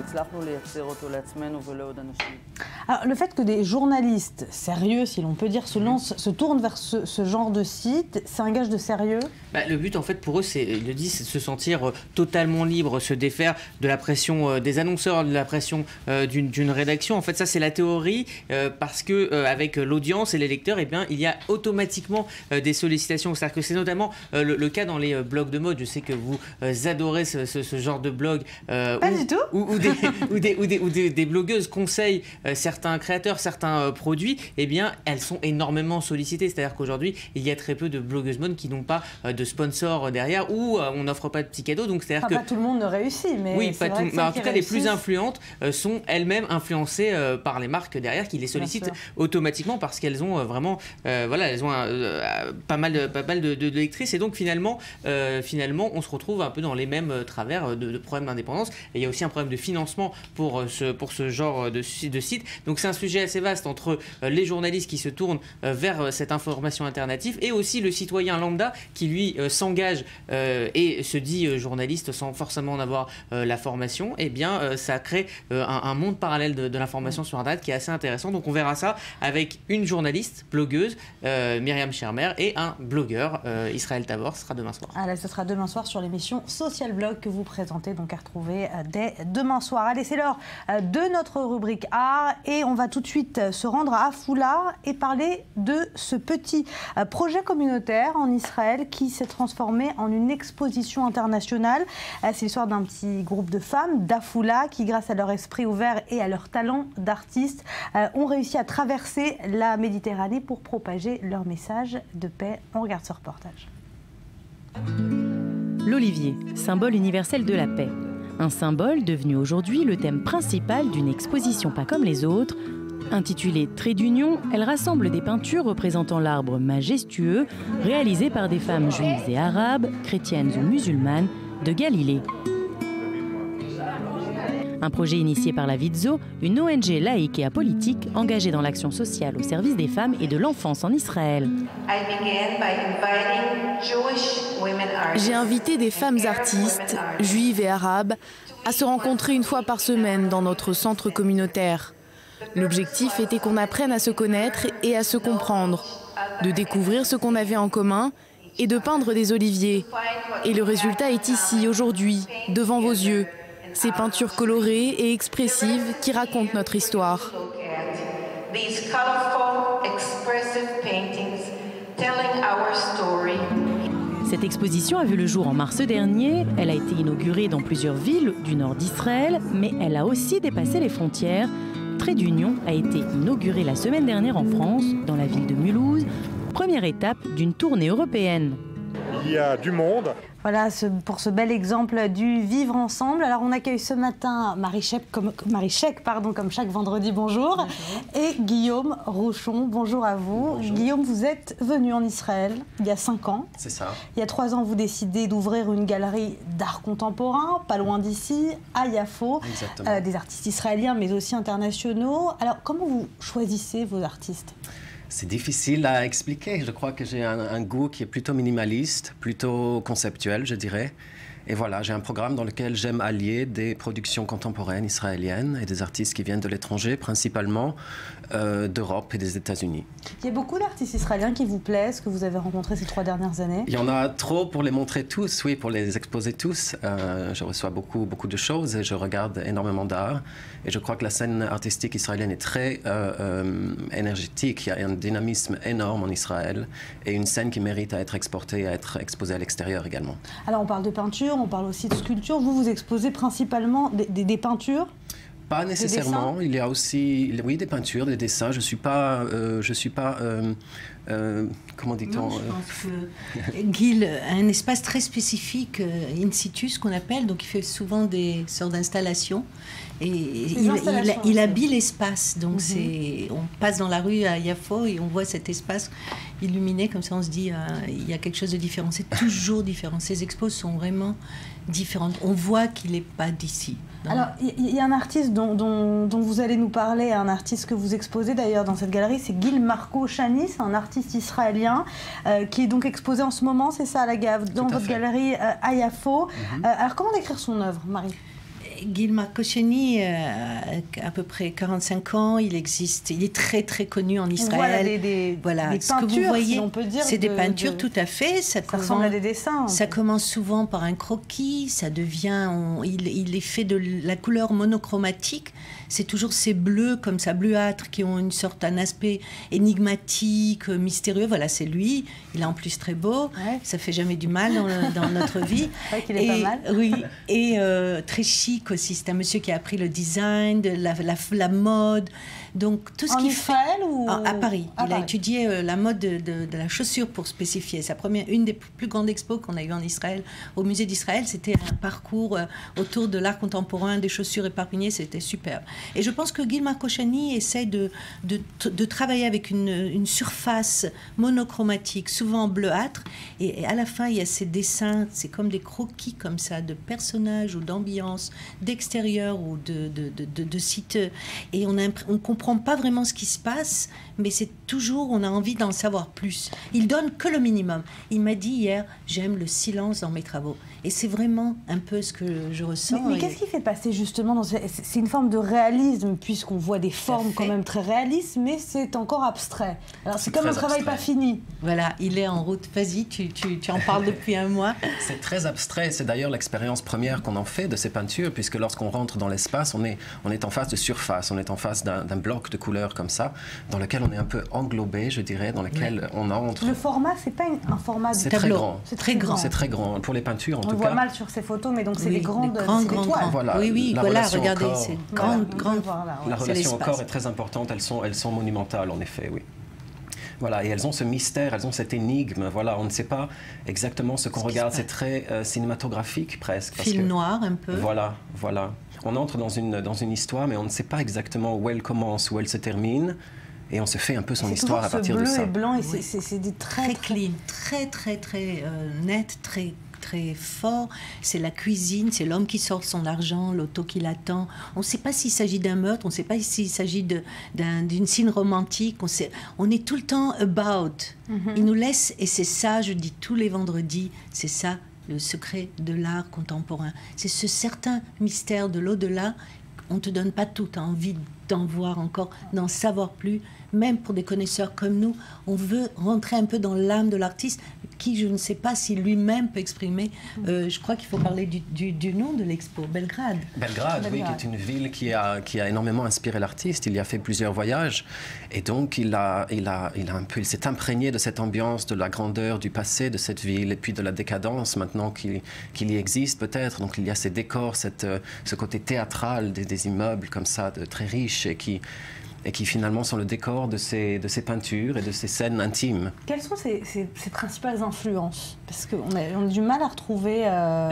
Alors, le fait que des journalistes sérieux, si l'on peut dire, se tournent vers ce genre de site, c'est un gage de sérieux? Le but, en fait, pour eux, c'est de se sentir totalement libre, se défaire de la pression des annonceurs, de la pression d'une rédaction. En fait, ça, c'est la théorie, parce que avec l'audience et les lecteurs, eh bien, il y a automatiquement des sollicitations. C'est-à-dire que c'est notamment le cas dans les blogs de mode. Je sais que vous adorez ce genre de blog. Pas du tout. Où des blogueuses conseillent certains créateurs, certains produits. Eh bien, elles sont énormément sollicitées. C'est-à-dire qu'aujourd'hui, il y a très peu de blogueuses mode qui n'ont pas de sponsors derrière, ou on n'offre pas de petits cadeaux. Donc, c'est-à-dire que pas tout le monde ne réussit, mais oui, pas tout. Mais en tout cas, les plus influentes sont elles-mêmes influencées par les marques derrière qui les sollicitent automatiquement parce qu'elles ont vraiment, elles ont pas mal de lectrices, et donc finalement, on se retrouve un peu dans les mêmes travers de problèmes d'indépendance. Et il y a aussi un problème de financement pour ce genre de site. Donc c'est un sujet assez vaste entre les journalistes qui se tournent vers cette information alternative et aussi le citoyen lambda qui lui s'engage et se dit journaliste sans forcément en avoir la formation. Eh bien, ça crée un monde parallèle de l'information sur Internet qui est assez intéressant. Donc on verra ça avec une journaliste, blogueuse, Myriam Shermer, et un blogueur, Israël Tavor. Ce sera demain soir. Là, ce sera demain soir sur l'émission Social Blog que vous présentez, donc à retrouver dès demain soir. Allez, c'est l'heure de notre rubrique art et on va tout de suite se rendre à Afoulah et parler de ce petit projet communautaire en Israël qui s'est transformé en une exposition internationale. C'est l'histoire d'un petit groupe de femmes d'Afoulah qui, grâce à leur esprit ouvert et à leur talent d'artistes, ont réussi à traverser la Méditerranée pour propager leur message de paix. On regarde ce reportage. L'olivier, symbole universel de la paix. Un symbole devenu aujourd'hui le thème principal d'une exposition pas comme les autres. Intitulée Trait d'union, elle rassemble des peintures représentant l'arbre majestueux, réalisées par des femmes juives et arabes, chrétiennes ou musulmanes, de Galilée. Un projet initié par la Vitzo, une ONG laïque et apolitique engagée dans l'action sociale au service des femmes et de l'enfance en Israël. J'ai invité des femmes artistes, juives et arabes, à se rencontrer une fois par semaine dans notre centre communautaire. L'objectif était qu'on apprenne à se connaître et à se comprendre, de découvrir ce qu'on avait en commun et de peindre des oliviers. Et le résultat est ici, aujourd'hui, devant vos yeux. Ces peintures colorées et expressives qui racontent notre histoire. Cette exposition a vu le jour en mars dernier. Elle a été inaugurée dans plusieurs villes du nord d'Israël, mais elle a aussi dépassé les frontières. Trait d'union a été inauguré la semaine dernière en France, dans la ville de Mulhouse, première étape d'une tournée européenne. Il y a du monde. Voilà pour ce bel exemple du vivre ensemble. Alors on accueille ce matin Marie Chek, comme chaque vendredi, bonjour. Bonjour. Et Guillaume Rochon, bonjour à vous. Bonjour. Guillaume, vous êtes venu en Israël il y a 5 ans. C'est ça. Il y a 3 ans, vous décidez d'ouvrir une galerie d'art contemporain, pas loin d'ici, à Yafo. Exactement. Des artistes israéliens mais aussi internationaux. Alors comment vous choisissez vos artistes ? C'est difficile à expliquer. Je crois que j'ai un goût qui est plutôt minimaliste, plutôt conceptuel, je dirais. Et voilà, j'ai un programme dans lequel j'aime allier des productions contemporaines israéliennes et des artistes qui viennent de l'étranger, principalement d'Europe et des États-Unis. Il y a beaucoup d'artistes israéliens qui vous plaisent, que vous avez rencontrés ces 3 dernières années? Il y en a trop pour les montrer tous, oui, pour les exposer tous. Je reçois beaucoup de choses et je regarde énormément d'art. Et je crois que la scène artistique israélienne est très énergétique. Il y a un dynamisme énorme en Israël et une scène qui mérite à être exportée, à être exposée à l'extérieur également. Alors on parle de peinture, on parle aussi de sculpture. Vous exposez principalement des peintures? Pas nécessairement. Il y a aussi, oui, des peintures, des dessins. Je suis pas, comment dit-on? Je pense que Gil a un espace très spécifique, in situ, ce qu'on appelle. Donc, il fait souvent des sortes d'installations. Et il habille l'espace. Donc, on passe dans la rue à Yafo et on voit cet espace illuminé. Comme ça, on se dit, il y a quelque chose de différent. C'est toujours différent. Ces expos sont vraiment différentes. On voit qu'il n'est pas d'ici. Alors, il y a un artiste dont vous allez nous parler, un artiste que vous exposez d'ailleurs dans cette galerie, c'est Gil Marco Chani, c'est un artiste israélien qui est donc exposé en ce moment, c'est ça, dans votre galerie à Yafo. Alors, comment décrire son œuvre, Marie? Gil Marco Chani a à peu près 45 ans, il est très très connu en Israël. Voilà, des ce peintures, que vous voyez, si on peut dire. C'est des peintures, tout à fait. Ça ressemble à des dessins. Ça commence souvent par un croquis, ça devient... il est fait de la couleur monochromatique. C'est toujours ces bleus comme ça, bleuâtres, qui ont un aspect énigmatique, mystérieux. Voilà, c'est lui. Il est en plus très beau. Ouais. Ça fait jamais du mal dans notre vie. C'est vrai qu'il est pas mal. Oui, et très chic aussi. C'est un monsieur qui a appris le design, la mode. Donc, tout ce qu'il fait... ou... À Paris. Il a étudié la mode de la chaussure pour spécifier. Une des plus grandes expos qu'on a eues en Israël, au musée d'Israël, c'était un parcours autour de l'art contemporain, des chaussures éparpillées, c'était superbe. Et je pense que Gil Marco Chani essaie de travailler avec une surface monochromatique, souvent bleuâtre, et à la fin, il y a ces dessins, c'est comme des croquis comme ça, de personnages ou d'ambiance, d'extérieur ou de sites. Et on comprend pas vraiment ce qui se passe, mais c'est toujours, on a envie d'en savoir plus. Il donne que le minimum. Il m'a dit hier, j'aime le silence dans mes travaux. Et c'est vraiment un peu ce que je ressens. Mais qu'est-ce qui fait passer justement c'est une forme de réalisme, puisqu'on voit des formes quand même très réalistes, mais c'est encore abstrait. Alors c'est comme un travail pas fini. Voilà, il est en route. Vas-y, tu en parles depuis un mois. C'est très abstrait. C'est d'ailleurs l'expérience première qu'on en fait de ces peintures, puisque lorsqu'on rentre dans l'espace, on est en face de surface, on est en face d'un bloc de couleurs comme ça, dans lequel on est un peu englobé, je dirais, dans lequel on entre. Le format, c'est pas un format de tableau. Très grand. C'est très grand. C'est très grand. Pour les peintures, en tout cas. On voit mal sur ces photos, mais donc c'est des grandes toiles. Voilà. Oui, voilà, regardez, c'est grande. La relation au corps est très importante. Elles sont monumentales, en effet, oui. Voilà, et elles ont ce mystère, elles ont cette énigme. Voilà, on ne sait pas exactement ce qu'on regarde. C'est très cinématographique presque. Film noir, un peu. Voilà. On entre dans une histoire, mais on ne sait pas exactement où elle commence, où elle se termine. Et on se fait un peu son histoire à partir de ça. C'est bleu et blanc, et c'est des très clean, très net, très fort. C'est la cuisine, c'est l'homme qui sort son argent, l'auto qui l'attend. On ne sait pas s'il s'agit d'un meurtre, on ne sait pas s'il s'agit d'une scène romantique. On est tout le temps about. Il nous laisse, et c'est ça, je dis tous les vendredis, c'est ça le secret de l'art contemporain. C'est ce certain mystère de l'au-delà. On ne te donne pas tout, tu as envie d'en voir encore, d'en savoir plus. Même pour des connaisseurs comme nous, on veut rentrer un peu dans l'âme de l'artiste, qui je ne sais pas si lui-même peut exprimer. Je crois qu'il faut parler du nom de l'expo, Belgrade. Belgrade, oui, qui est une ville qui a énormément inspiré l'artiste. Il y a fait plusieurs voyages, et donc il s'est imprégné de cette ambiance, de la grandeur du passé de cette ville, et puis de la décadence maintenant qu'il y existe peut-être. Donc il y a ces décors, ce côté théâtral des immeubles comme ça, très riches, et qui finalement sont le décor de ces peintures et de ces scènes intimes. Quelles sont ses principales influences? Parce qu'on a du mal à retrouver...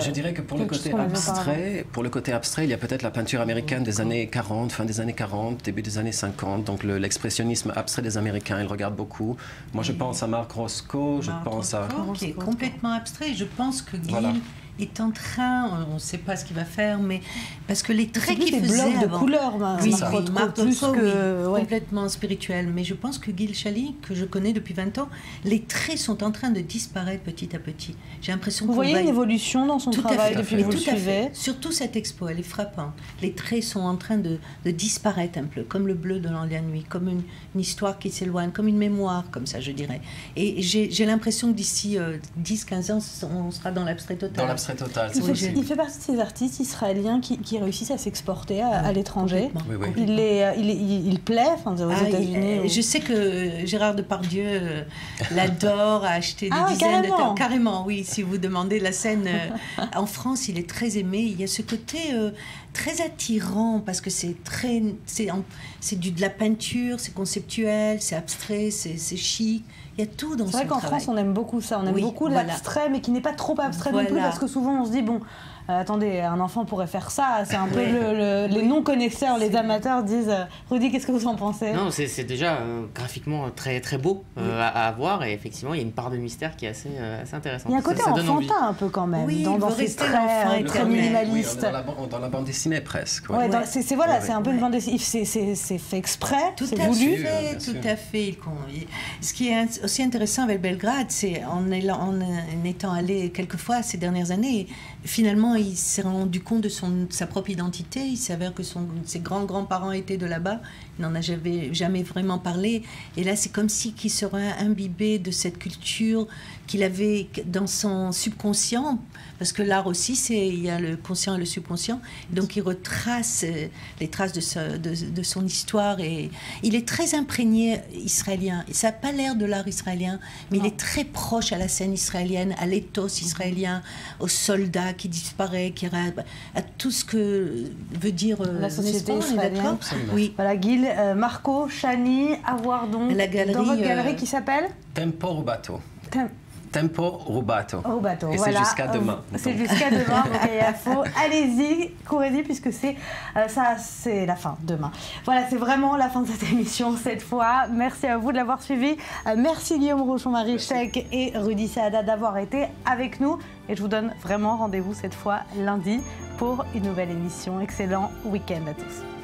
Je dirais que pour le côté abstrait, il y a peut-être la peinture américaine des années 40, fin des années 40, début des années 50. Donc l'expressionnisme abstrait des Américains, ils regardent beaucoup. Moi, je pense à Marc Roscoe, je pense à... qui est complètement abstrait. Je pense que Gil est en train, on ne sait pas ce qu'il va faire, mais parce que les traits qu'il faisait blocs avant, de couleurs, complètement spirituel. Mais je pense que Gil Chali, que je connais depuis 20 ans, les traits sont en train de disparaître petit à petit. J'ai l'impression vous voyez une évolution dans son travail depuis que vous le suivez. Surtout cette expo, elle est frappante. Les traits sont en train de disparaître un peu, comme le bleu de la nuit, comme une histoire qui s'éloigne, comme une mémoire, comme ça, je dirais. Et j'ai l'impression que d'ici 10-15 ans, on sera dans l'abstrait total. serait total. Il fait partie de ces artistes israéliens qui réussissent à s'exporter à l'étranger. Oui. Il plaît aux États-Unis. Je sais que Gérard Depardieu l'adore, a acheté des dizaines de temps. Carrément, oui. Si vous demandez la scène en France, il est très aimé. Il y a ce côté très attirant parce que c'est de la peinture, c'est conceptuel, c'est abstrait, c'est chic. Il y a tout dans son travail. C'est vrai qu'en France, on aime beaucoup ça. On aime beaucoup l'abstrait, mais qui n'est pas trop abstrait non plus, parce que souvent, on se dit, bon, attendez, un enfant pourrait faire ça. C'est un peu les non-connaisseurs, les amateurs disent, Rudy, qu'est-ce que vous en pensez? Non, c'est déjà graphiquement très, très beau à voir, et effectivement, il y a une part de mystère qui est assez intéressante. Il y a un côté enfantin un peu quand même, dans ces traits très minimalistes. Dans la bande dessinée presque. C'est un peu une bande dessinée. C'est fait exprès, c'est voulu. Tout à fait. Ce qui est aussi intéressant avec Belgrade, c'est en étant allé quelquefois ces dernières années, finalement, il s'est rendu compte de sa propre identité. Il s'avère que ses grands-grands-parents étaient de là-bas. Il n'en a jamais vraiment parlé. Et là, c'est comme si il serait imbibé de cette culture qu'il avait dans son subconscient. Parce que l'art aussi, il y a le conscient et le subconscient. Donc, il retrace les traces de son histoire. Et il est très imprégné israélien. Ça n'a pas l'air de l'art israélien, mais il est très proche à la scène israélienne, à l'éthos israélien, aux soldats qui disparaissent, à tout ce que veut dire la société israélienne. Oui. Voilà, Gil, Marco, Chani, à voir donc dans votre galerie qui s'appelle Tempo Rubato. Tempo Rubato. Et voilà. c'est jusqu'à demain. C'est jusqu'à demain, donc allez-y, courez-y, puisque c'est la fin, demain. Voilà, c'est vraiment la fin de cette émission cette fois. Merci à vous de l'avoir suivi. Merci Guillaume Rochon-Marichec et Rudy Saada d'avoir été avec nous. Et je vous donne vraiment rendez-vous cette fois lundi pour une nouvelle émission. Excellent week-end à tous.